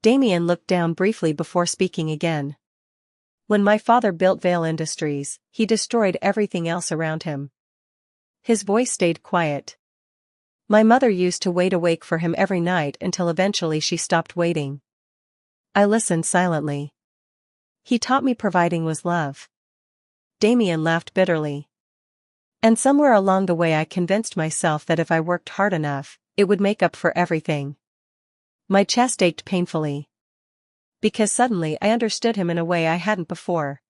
Damien looked down briefly before speaking again. When my father built Vale Industries, he destroyed everything else around him. His voice stayed quiet. My mother used to wait awake for him every night until eventually she stopped waiting. I listened silently. He taught me providing was love. Damien laughed bitterly. And somewhere along the way I convinced myself that if I worked hard enough, it would make up for everything. My chest ached painfully. Because suddenly I understood him in a way I hadn't before.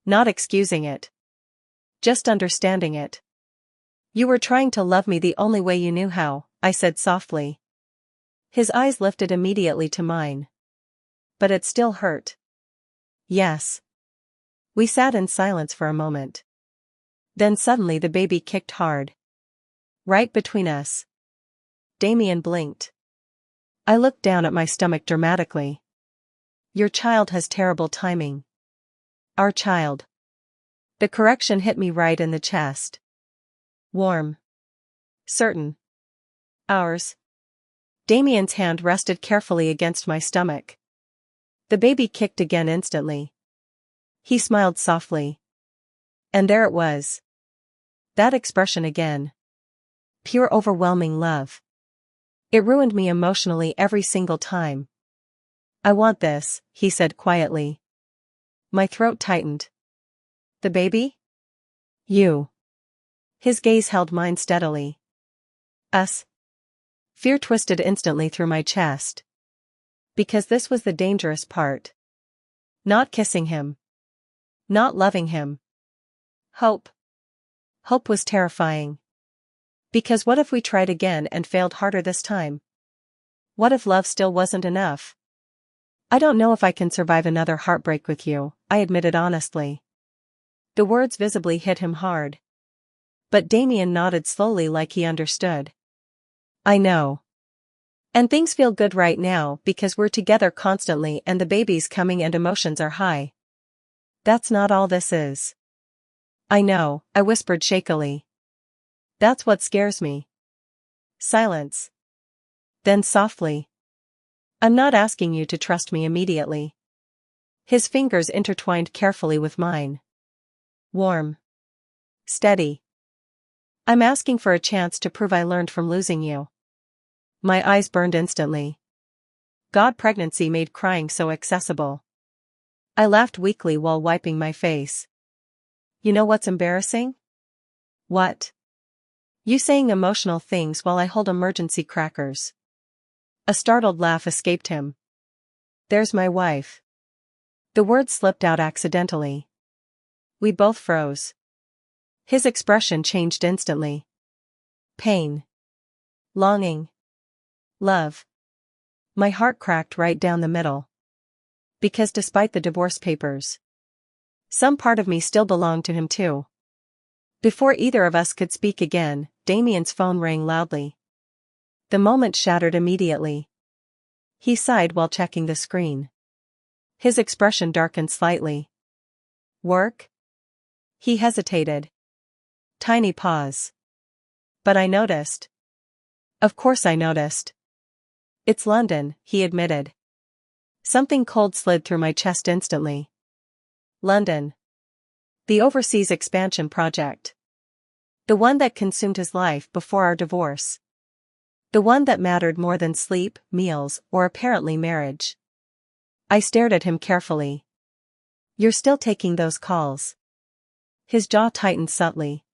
Not excusing it. Just understanding it. You were trying to love me the only way you knew how, I said softly. His eyes lifted immediately to mine. But it still hurt. Yes. We sat in silence for a moment. Then suddenly the baby kicked hard. Right between us. Damien blinked. I looked down at my stomach dramatically. Your child has terrible timing. Our child. The correction hit me right in the chest. Warm. Certain. Ours. Damien's hand rested carefully against my stomach. The baby kicked again instantly. He smiled softly. And there it was. That expression again. Pure overwhelming love. It ruined me emotionally every single time. I want this, he said quietly. My throat tightened. The baby? You. His gaze held mine steadily. Us. Fear twisted instantly through my chest. Because this was the dangerous part. Not kissing him. Not loving him. Hope. Hope was terrifying. Because what if we tried again and failed harder this time? What if love still wasn't enough? I don't know if I can survive another heartbreak with you, I admitted honestly. The words visibly hit him hard. But Damien nodded slowly like he understood. I know. And things feel good right now because we're together constantly and the baby's coming and emotions are high. That's not all this is. I know, I whispered shakily. That's what scares me. Silence. Then softly. I'm not asking you to trust me immediately. His fingers intertwined carefully with mine. Warm. Steady. I'm asking for a chance to prove I learned from losing you. My eyes burned instantly. God, pregnancy made crying so accessible. I laughed weakly while wiping my face. You know what's embarrassing? What? You saying emotional things while I hold emergency crackers. A startled laugh escaped him. There's my wife. The word slipped out accidentally. We both froze. His expression changed instantly. Pain. Longing. Love. My heart cracked right down the middle. Because despite the divorce papers, some part of me still belonged to him too. Before either of us could speak again, Damien's phone rang loudly. The moment shattered immediately. He sighed while checking the screen. His expression darkened slightly. Work? He hesitated. Tiny pause. But I noticed. Of course I noticed. It's London, he admitted. Something cold slid through my chest instantly. London. The overseas expansion project. The one that consumed his life before our divorce. The one that mattered more than sleep, meals, or apparently marriage. I stared at him carefully. You're still taking those calls. His jaw tightened subtly.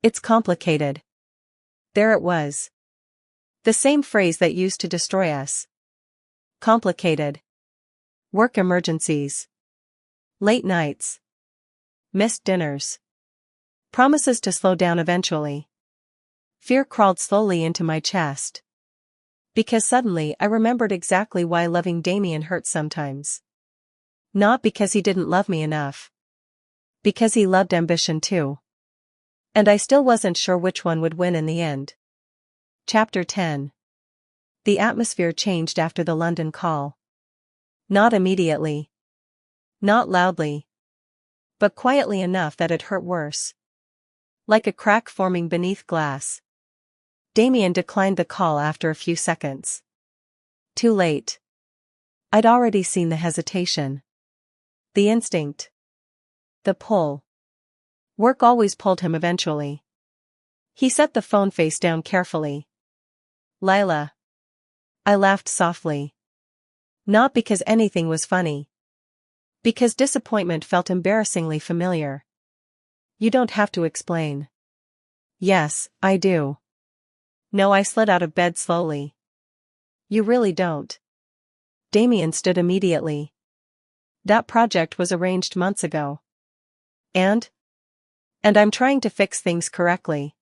It's complicated. There it was. The same phrase that used to destroy us. Complicated. Work emergencies. Late nights. Missed dinners. Promises to slow down eventually. Fear crawled slowly into my chest. Because suddenly I remembered exactly why loving Damien hurt sometimes. Not because he didn't love me enough. Because he loved ambition too. And I still wasn't sure which one would win in the end. Chapter 10. The atmosphere changed after the London call. Not immediately. Not loudly. But quietly enough that it hurt worse. Like a crack forming beneath glass. Damien declined the call after a few seconds. Too late. I'd already seen the hesitation. The instinct. The pull. Work always pulled him eventually. He set the phone face down carefully. Lila. I laughed softly. Not because anything was funny. Because disappointment felt embarrassingly familiar. You don't have to explain. Yes, I do. No, I slid out of bed slowly. You really don't. Damien stood immediately. That project was arranged months ago. And I'm trying to fix things correctly.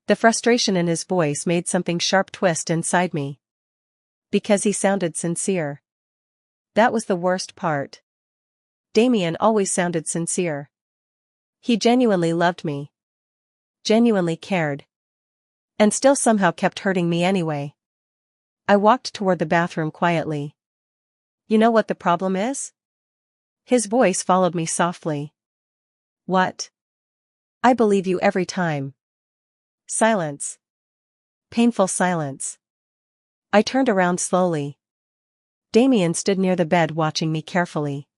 The frustration in his voice made something sharp twist inside me. Because he sounded sincere. That was the worst part. Damien always sounded sincere. He genuinely loved me. Genuinely cared. And still somehow kept hurting me anyway. I walked toward the bathroom quietly. You know what the problem is? His voice followed me softly. What? I believe you every time. Silence. Painful silence. I turned around slowly. Damien stood near the bed watching me carefully.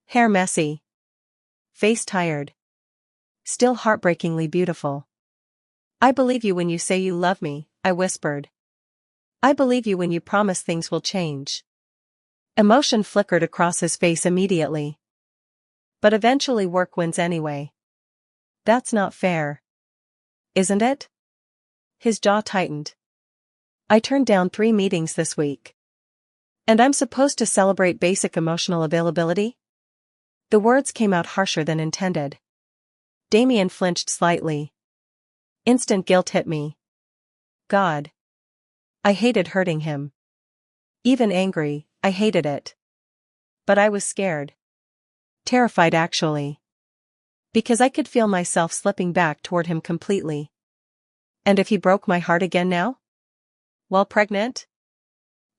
Hair messy. Face tired. Still heartbreakingly beautiful. I believe you when you say you love me, I whispered. I believe you when you promise things will change. Emotion flickered across his face immediately. But eventually work wins anyway. That's not fair. Isn't it? His jaw tightened. I turned down 3 meetings this week. And I'm supposed to celebrate basic emotional availability? The words came out harsher than intended. Damien flinched slightly. Instant guilt hit me. God. I hated hurting him. Even angry, I hated it. But I was scared. Terrified actually. Because I could feel myself slipping back toward him completely. And if he broke my heart again now? While pregnant?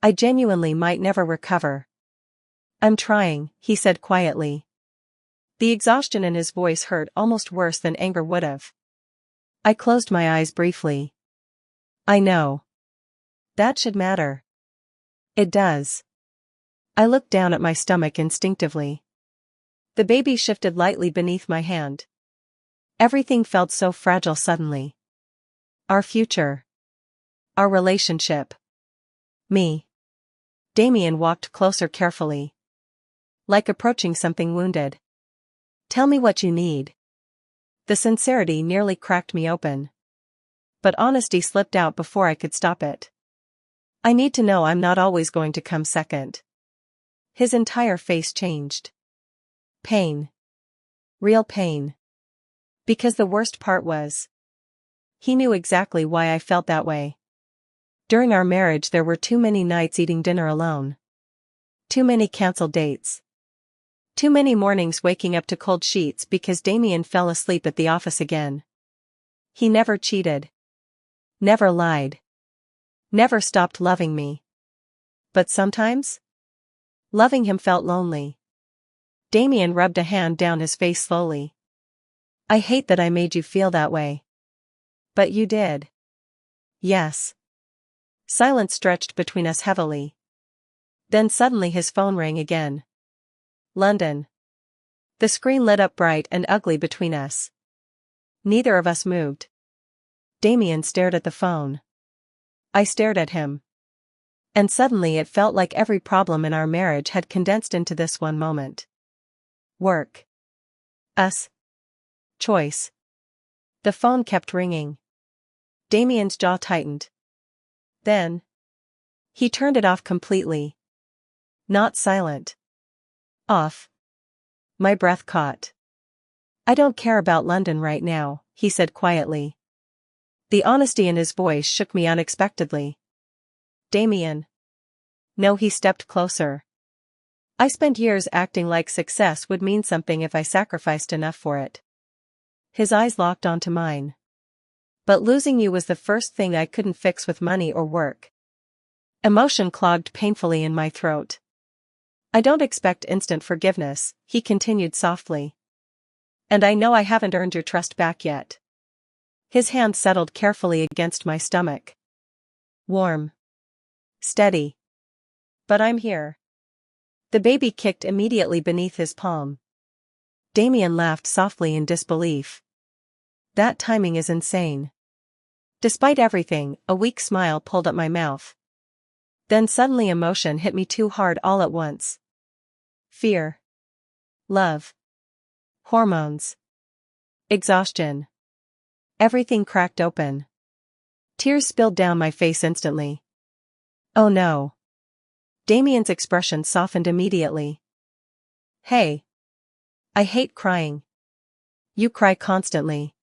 I genuinely might never recover. I'm trying, he said quietly. The exhaustion in his voice hurt almost worse than anger would have. I closed my eyes briefly. I know. That should matter. It does. I looked down at my stomach instinctively. The baby shifted lightly beneath my hand. Everything felt so fragile suddenly. Our future. Our relationship. Me. Damien walked closer carefully. Like approaching something wounded. Tell me what you need. The sincerity nearly cracked me open. But honesty slipped out before I could stop it. I need to know I'm not always going to come second. His entire face changed. Pain. Real pain. Because the worst part was, he knew exactly why I felt that way. During our marriage there were too many nights eating dinner alone. Too many canceled dates. Too many mornings waking up to cold sheets because Damien fell asleep at the office again. He never cheated. Never lied. Never stopped loving me. But sometimes? Loving him felt lonely. Damien rubbed a hand down his face slowly. I hate that I made you feel that way. But you did. Yes. Silence stretched between us heavily. Then suddenly his phone rang again. London. The screen lit up bright and ugly between us. Neither of us moved. Damien stared at the phone. I stared at him. And suddenly it felt like every problem in our marriage had condensed into this one moment. Work. Us. Choice. The phone kept ringing. Damien's jaw tightened. Then he turned it off completely. Not silent. Off. My breath caught. I don't care about London right now, he said quietly. The honesty in his voice shook me unexpectedly. Damien. No, he stepped closer. I spent years acting like success would mean something if I sacrificed enough for it. His eyes locked onto mine. But losing you was the first thing I couldn't fix with money or work. Emotion clogged painfully in my throat. I don't expect instant forgiveness, he continued softly. And I know I haven't earned your trust back yet. His hand settled carefully against my stomach. Warm. Steady. But I'm here. The baby kicked immediately beneath his palm. Damien laughed softly in disbelief. That timing is insane. Despite everything, a weak smile pulled at my mouth. Then suddenly emotion hit me too hard all at once. Fear. Love. Hormones. Exhaustion. Everything cracked open. Tears spilled down my face instantly. Oh no. Damien's expression softened immediately. Hey. I hate crying. You cry constantly.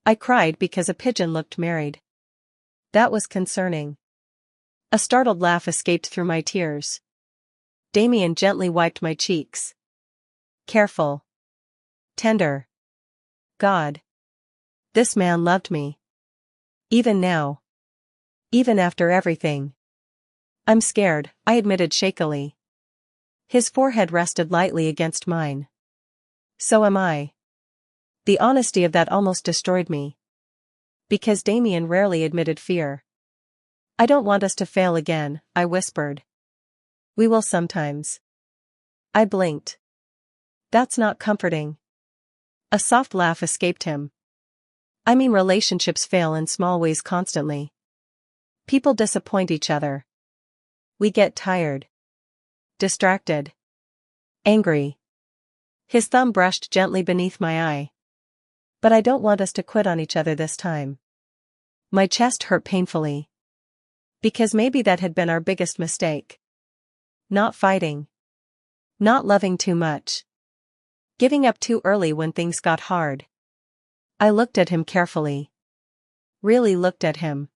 I cried because a pigeon looked married. That was concerning. A startled laugh escaped through my tears. Damien gently wiped my cheeks. Careful. Tender. God. This man loved me. Even now. Even after everything. I'm scared, I admitted shakily. His forehead rested lightly against mine. So am I. The honesty of that almost destroyed me. Because Damien rarely admitted fear. I don't want us to fail again, I whispered. We will sometimes. I blinked. That's not comforting. A soft laugh escaped him. I mean, relationships fail in small ways constantly. People disappoint each other. We get tired. Distracted. Angry. His thumb brushed gently beneath my eye. But I don't want us to quit on each other this time. My chest hurt painfully. Because maybe that had been our biggest mistake. Not fighting. Not loving too much. Giving up too early when things got hard. I looked at him carefully. Really looked at him.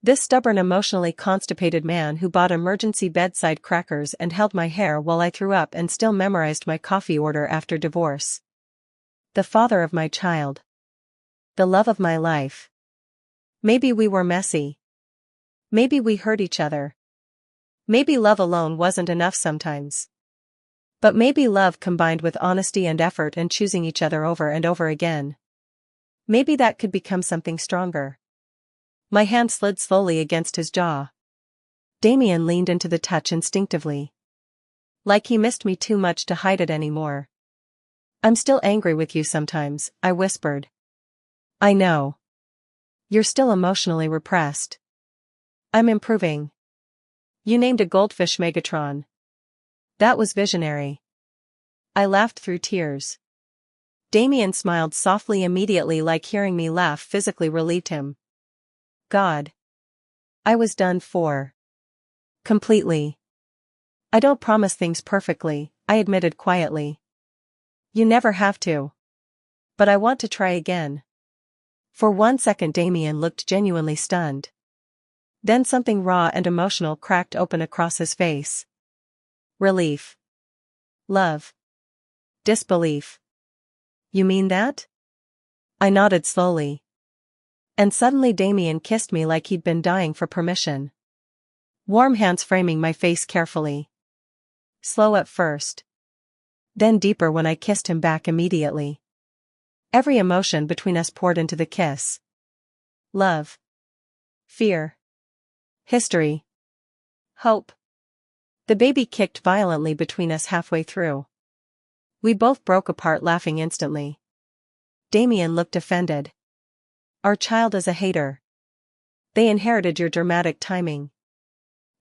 This stubborn, emotionally constipated man who bought emergency bedside crackers and held my hair while I threw up and still memorized my coffee order after divorce. The father of my child. The love of my life. Maybe we were messy. Maybe we hurt each other. Maybe love alone wasn't enough sometimes. But maybe love combined with honesty and effort and choosing each other over and over again. Maybe that could become something stronger. My hand slid slowly against his jaw. Damien leaned into the touch instinctively. Like he missed me too much to hide it anymore. I'm still angry with you sometimes, I whispered. I know. You're still emotionally repressed. I'm improving. You named a goldfish Megatron. That was visionary. I laughed through tears. Damien smiled softly immediately, like hearing me laugh physically relieved him. God. I was done for. Completely. I don't promise things perfectly, I admitted quietly. You never have to. But I want to try again. For 1 second Damien looked genuinely stunned. Then something raw and emotional cracked open across his face. Relief. Love. Disbelief. You mean that? I nodded slowly. And suddenly Damien kissed me like he'd been dying for permission. Warm hands framing my face carefully. Slow at first. Then deeper when I kissed him back immediately. Every emotion between us poured into the kiss. Love. Fear. History. Hope. The baby kicked violently between us halfway through. We both broke apart laughing instantly. Damien looked offended. Our child is a hater. They inherited your dramatic timing.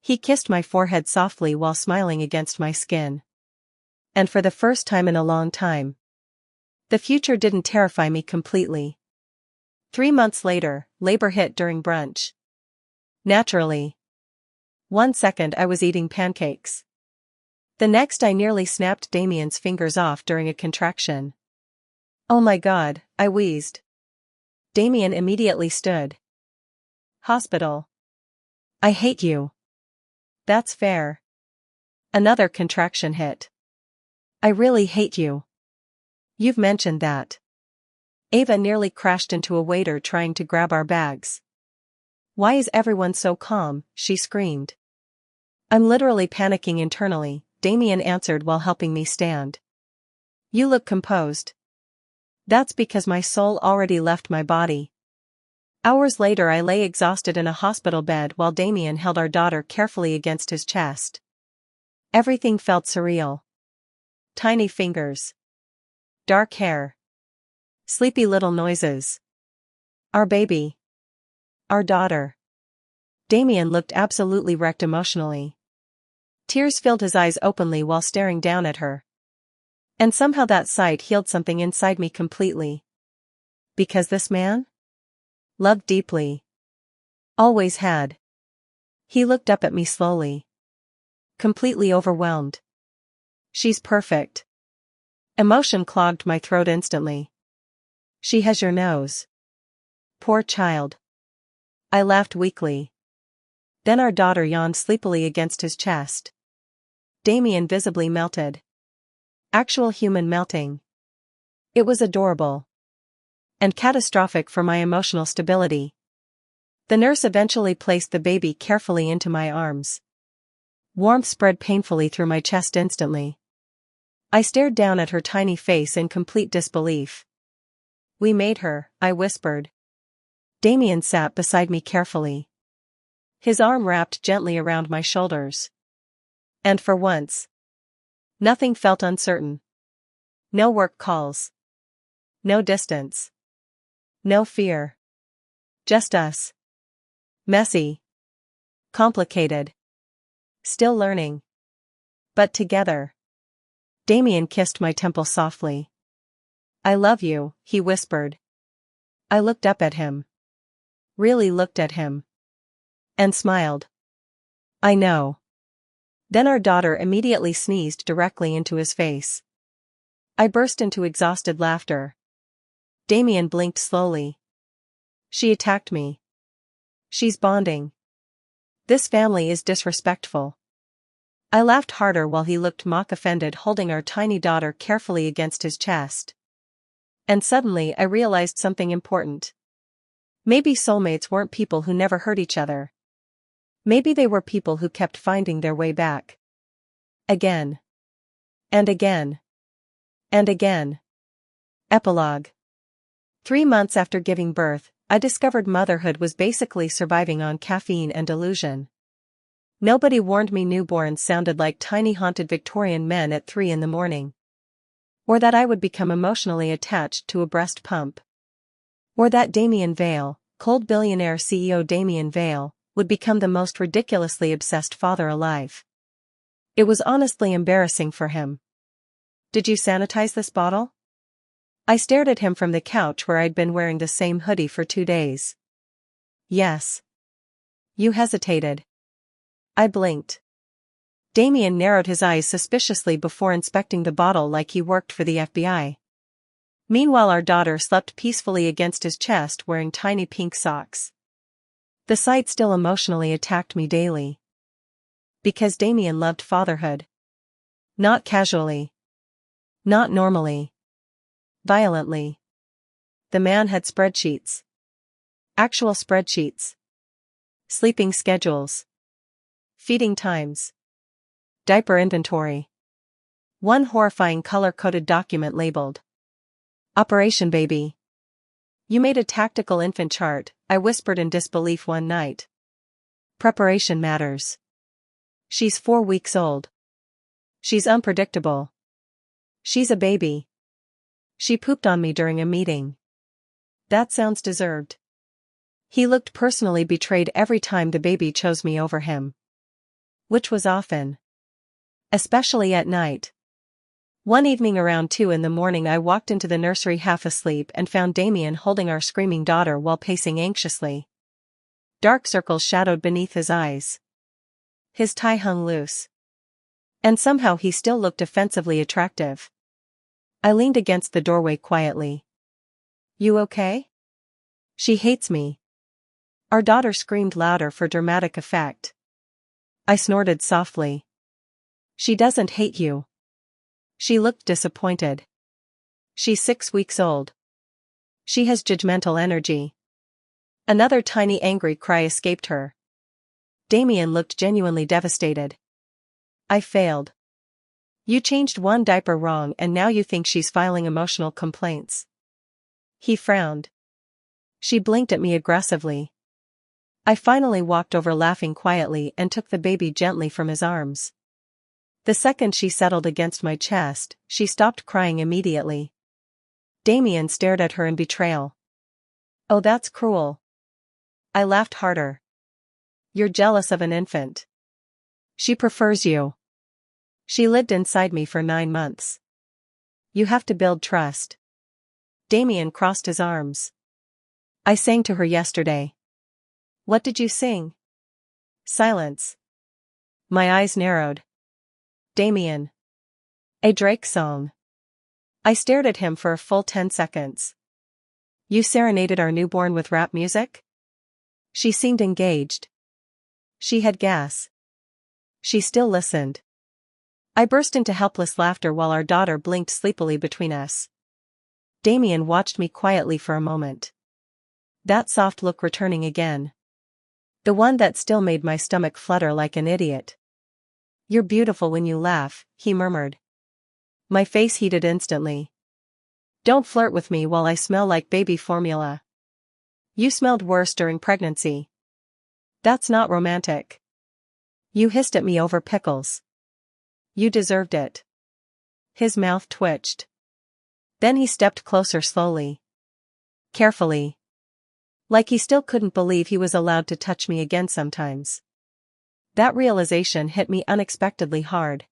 He kissed my forehead softly while smiling against my skin. And for the first time in a long time, the future didn't terrify me completely. 3 months later, labor hit during brunch. Naturally. 1 second I was eating pancakes. The next I nearly snapped Damien's fingers off during a contraction. Oh my God, I wheezed. Damien immediately stood. Hospital. I hate you. That's fair. Another contraction hit. I really hate you. You've mentioned that. Ava nearly crashed into a waiter trying to grab our bags. Why is everyone so calm? She screamed. I'm literally panicking internally, Damien answered while helping me stand. You look composed. That's because my soul already left my body. Hours later I lay exhausted in a hospital bed while Damien held our daughter carefully against his chest. Everything felt surreal. Tiny fingers. Dark hair. Sleepy little noises. Our baby. Our daughter. Damien looked absolutely wrecked emotionally. Tears filled his eyes openly while staring down at her. And somehow that sight healed something inside me completely. Because this man? Loved deeply. Always had. He looked up at me slowly. Completely overwhelmed. She's perfect. Emotion clogged my throat instantly. She has your nose. Poor child. I laughed weakly. Then our daughter yawned sleepily against his chest. Damien visibly melted. Actual human melting. It was adorable. And catastrophic for my emotional stability. The nurse eventually placed the baby carefully into my arms. Warmth spread painfully through my chest instantly. I stared down at her tiny face in complete disbelief. We made her, I whispered. Damien sat beside me carefully. His arm wrapped gently around my shoulders. And for once, nothing felt uncertain. No work calls. No distance. No fear. Just us. Messy. Complicated. Still learning. But together. Damien kissed my temple softly. I love you, he whispered. I looked up at him. Really looked at him. And smiled. I know. Then our daughter immediately sneezed directly into his face. I burst into exhausted laughter. Damien blinked slowly. She attacked me. She's bonding. This family is disrespectful. I laughed harder while he looked mock-offended, holding our tiny daughter carefully against his chest. And suddenly I realized something important. Maybe soulmates weren't people who never hurt each other. Maybe they were people who kept finding their way back. Again. And again. And again. Epilogue. 3 months after giving birth, I discovered motherhood was basically surviving on caffeine and delusion. Nobody warned me newborns sounded like tiny haunted Victorian men at 3 in the morning. Or that I would become emotionally attached to a breast pump. Or that Damien Vale, cold billionaire CEO Damien Vale, would become the most ridiculously obsessed father alive. It was honestly embarrassing for him. Did you sanitize this bottle? I stared at him from the couch where I'd been wearing the same hoodie for 2 days. Yes. You hesitated. I blinked. Damien narrowed his eyes suspiciously before inspecting the bottle like he worked for the FBI. Meanwhile our daughter slept peacefully against his chest wearing tiny pink socks. The sight still emotionally attacked me daily. Because Damien loved fatherhood. Not casually. Not normally. Violently. The man had spreadsheets. Actual spreadsheets. Sleeping schedules. Feeding times. Diaper inventory. One horrifying color-coded document labeled Operation Baby. You made a tactical infant chart, I whispered in disbelief one night. Preparation matters. She's 4 weeks old. She's unpredictable. She's a baby. She pooped on me during a meeting. That sounds deserved. He looked personally betrayed every time the baby chose me over him. Which was often. Especially at night. One evening around 2 in the morning I walked into the nursery half asleep and found Damien holding our screaming daughter while pacing anxiously. Dark circles shadowed beneath his eyes. His tie hung loose. And somehow he still looked offensively attractive. I leaned against the doorway quietly. You okay? She hates me. Our daughter screamed louder for dramatic effect. I snorted softly. She doesn't hate you. She looked disappointed. She's 6 weeks old. She has judgmental energy. Another tiny angry cry escaped her. Damien looked genuinely devastated. I failed. You changed one diaper wrong and now you think she's filing emotional complaints. He frowned. She blinked at me aggressively. I finally walked over laughing quietly and took the baby gently from his arms. The second she settled against my chest, she stopped crying immediately. Damien stared at her in betrayal. "Oh, that's cruel." I laughed harder. "You're jealous of an infant. She prefers you. She lived inside me for 9 months. You have to build trust." Damien crossed his arms. "I sang to her yesterday." "What did you sing?" Silence. My eyes narrowed. "Damien. A Drake song." I stared at him for a full 10 seconds. "You serenaded our newborn with rap music?" She seemed engaged. She had gas. She still listened. I burst into helpless laughter while our daughter blinked sleepily between us. Damien watched me quietly for a moment. That soft look returning again. The one that still made my stomach flutter like an idiot. "You're beautiful when you laugh," he murmured. My face heated instantly. "Don't flirt with me while I smell like baby formula. You smelled worse during pregnancy. That's not romantic. You hissed at me over pickles. You deserved it." His mouth twitched. Then he stepped closer slowly. Carefully. Like he still couldn't believe he was allowed to touch me again sometimes. That realization hit me unexpectedly hard.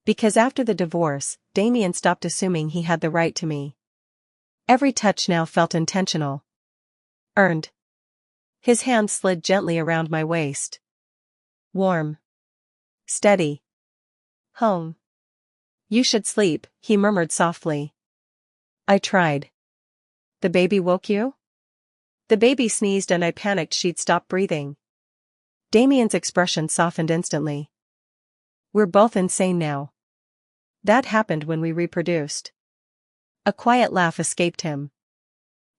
Because after the divorce, Damien stopped assuming he had the right to me. Every touch now felt intentional. Earned. His hand slid gently around my waist. Warm. Steady. Home. "You should sleep," he murmured softly. I tried. "The baby woke you?" The baby sneezed and I panicked she'd stop breathing. Damien's expression softened instantly. "We're both insane now. That happened when we reproduced." A quiet laugh escaped him.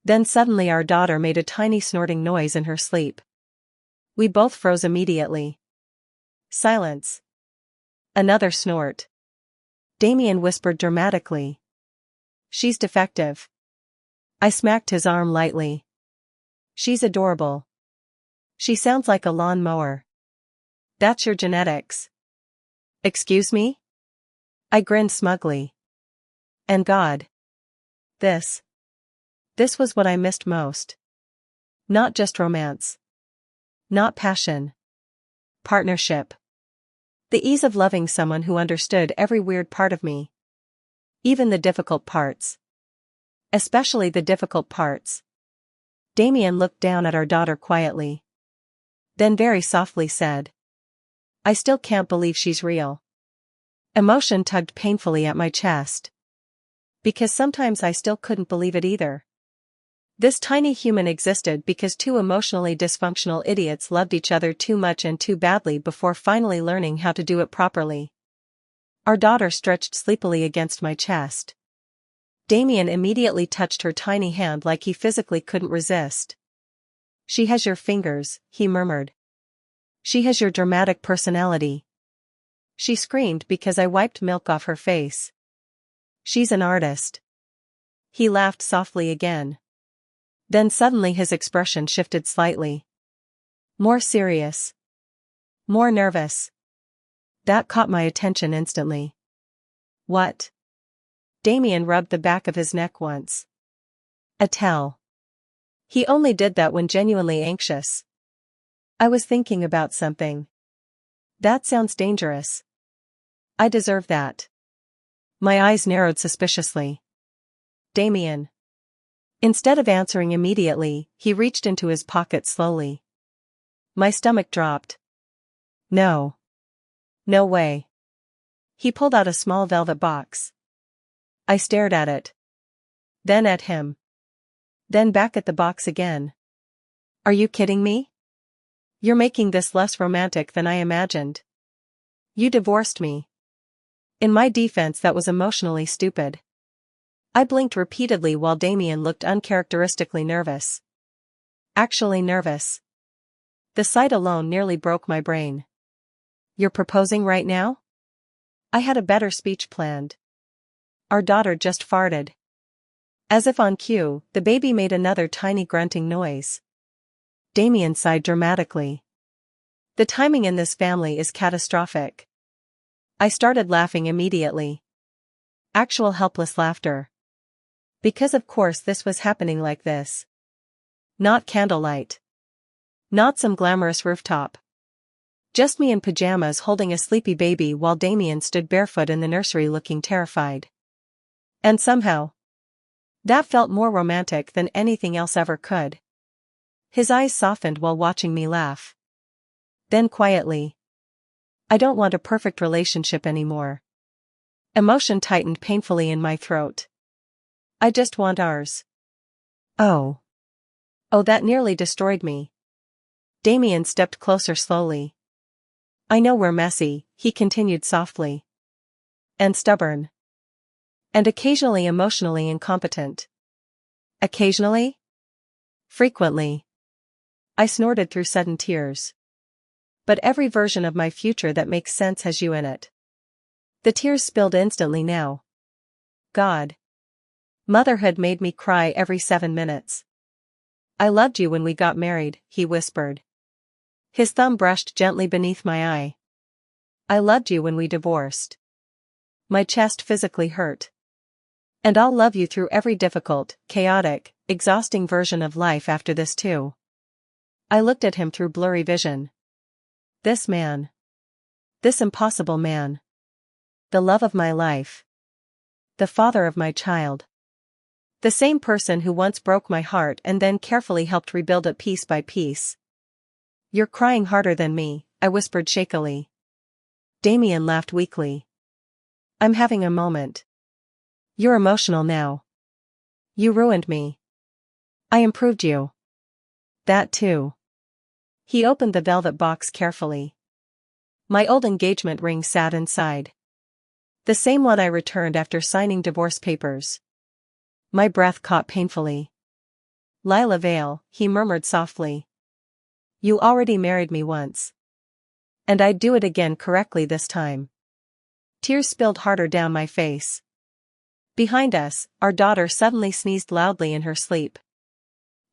Then suddenly our daughter made a tiny snorting noise in her sleep. We both froze immediately. Silence. Another snort. Damien whispered dramatically. "She's defective." I smacked his arm lightly. "She's adorable. She sounds like a lawn mower." "That's your genetics." "Excuse me?" I grinned smugly. And God. This was what I missed most. Not just romance. Not passion. Partnership. The ease of loving someone who understood every weird part of me. Even the difficult parts. Especially the difficult parts. Damien looked down at our daughter quietly. Then very softly said, "I still can't believe she's real." Emotion tugged painfully at my chest. Because sometimes I still couldn't believe it either. This tiny human existed because 2 emotionally dysfunctional idiots loved each other too much and too badly before finally learning how to do it properly. Our daughter stretched sleepily against my chest. Damien immediately touched her tiny hand like he physically couldn't resist. "She has your fingers," he murmured. "She has your dramatic personality." She screamed because I wiped milk off her face. "She's an artist." He laughed softly again. Then suddenly his expression shifted slightly. More serious. More nervous. That caught my attention instantly. "What?" Damien rubbed the back of his neck once. "A tell." He only did that when genuinely anxious. "I was thinking about something." "That sounds dangerous." "I deserve that." My eyes narrowed suspiciously. "Damien." Instead of answering immediately, he reached into his pocket slowly. My stomach dropped. "No. No way." He pulled out a small velvet box. I stared at it. Then at him. Then back at the box again. "Are you kidding me? You're making this less romantic than I imagined. You divorced me." In my defense, that was emotionally stupid. I blinked repeatedly while Damien looked uncharacteristically nervous. Actually nervous. The sight alone nearly broke my brain. "You're proposing right now?" I had a better speech planned. Our daughter just farted. As if on cue, the baby made another tiny grunting noise. Damien sighed dramatically. The timing in this family is catastrophic. I started laughing immediately. Actual helpless laughter. Because of course this was happening like this. Not candlelight. Not some glamorous rooftop. Just me in pajamas holding a sleepy baby while Damien stood barefoot in the nursery looking terrified. And somehow, that felt more romantic than anything else ever could. His eyes softened while watching me laugh. Then quietly. I don't want a perfect relationship anymore. Emotion tightened painfully in my throat. I just want ours. Oh. Oh, that nearly destroyed me. Damien stepped closer slowly. I know we're messy, he continued softly. And stubborn. And occasionally emotionally incompetent. Occasionally? Frequently. I snorted through sudden tears. But every version of my future that makes sense has you in it. The tears spilled instantly now. God. Motherhood made me cry every 7 minutes. I loved you when we got married, he whispered. His thumb brushed gently beneath my eye. I loved you when we divorced. My chest physically hurt. And I'll love you through every difficult, chaotic, exhausting version of life after this too. I looked at him through blurry vision. This man. This impossible man. The love of my life. The father of my child. The same person who once broke my heart and then carefully helped rebuild it piece by piece. You're crying harder than me, I whispered shakily. Damien laughed weakly. I'm having a moment. You're emotional now. You ruined me. I improved you. That too. He opened the velvet box carefully. My old engagement ring sat inside. The same one I returned after signing divorce papers. My breath caught painfully. Lila Vale, he murmured softly. You already married me once. And I'd do it again correctly this time. Tears spilled harder down my face. Behind us, our daughter suddenly sneezed loudly in her sleep.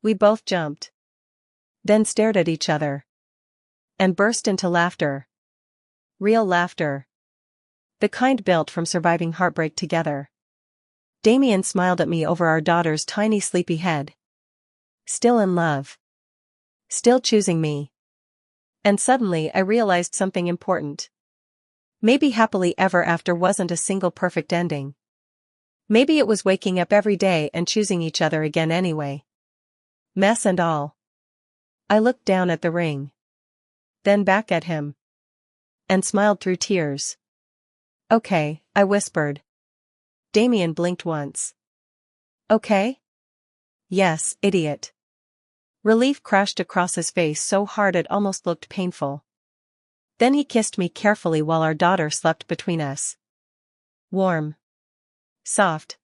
We both jumped. Then stared at each other. And burst into laughter. Real laughter. The kind built from surviving heartbreak together. Damien smiled at me over our daughter's tiny sleepy head. Still in love. Still choosing me. And suddenly I realized something important. Maybe happily ever after wasn't a single perfect ending. Maybe it was waking up every day and choosing each other again anyway. Mess and all. I looked down at the ring. Then back at him. And smiled through tears. Okay, I whispered. Damien blinked once. Okay? Yes, idiot. Relief crashed across his face so hard it almost looked painful. Then he kissed me carefully while our daughter slept between us. Warm. Soft.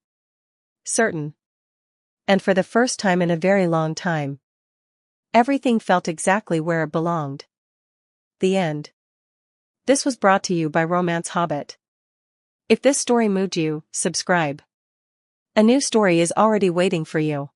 Certain. And for the first time in a very long time, everything felt exactly where it belonged. The end. This was brought to you by Romance Hobbit. If this story moved you, subscribe. A new story is already waiting for you.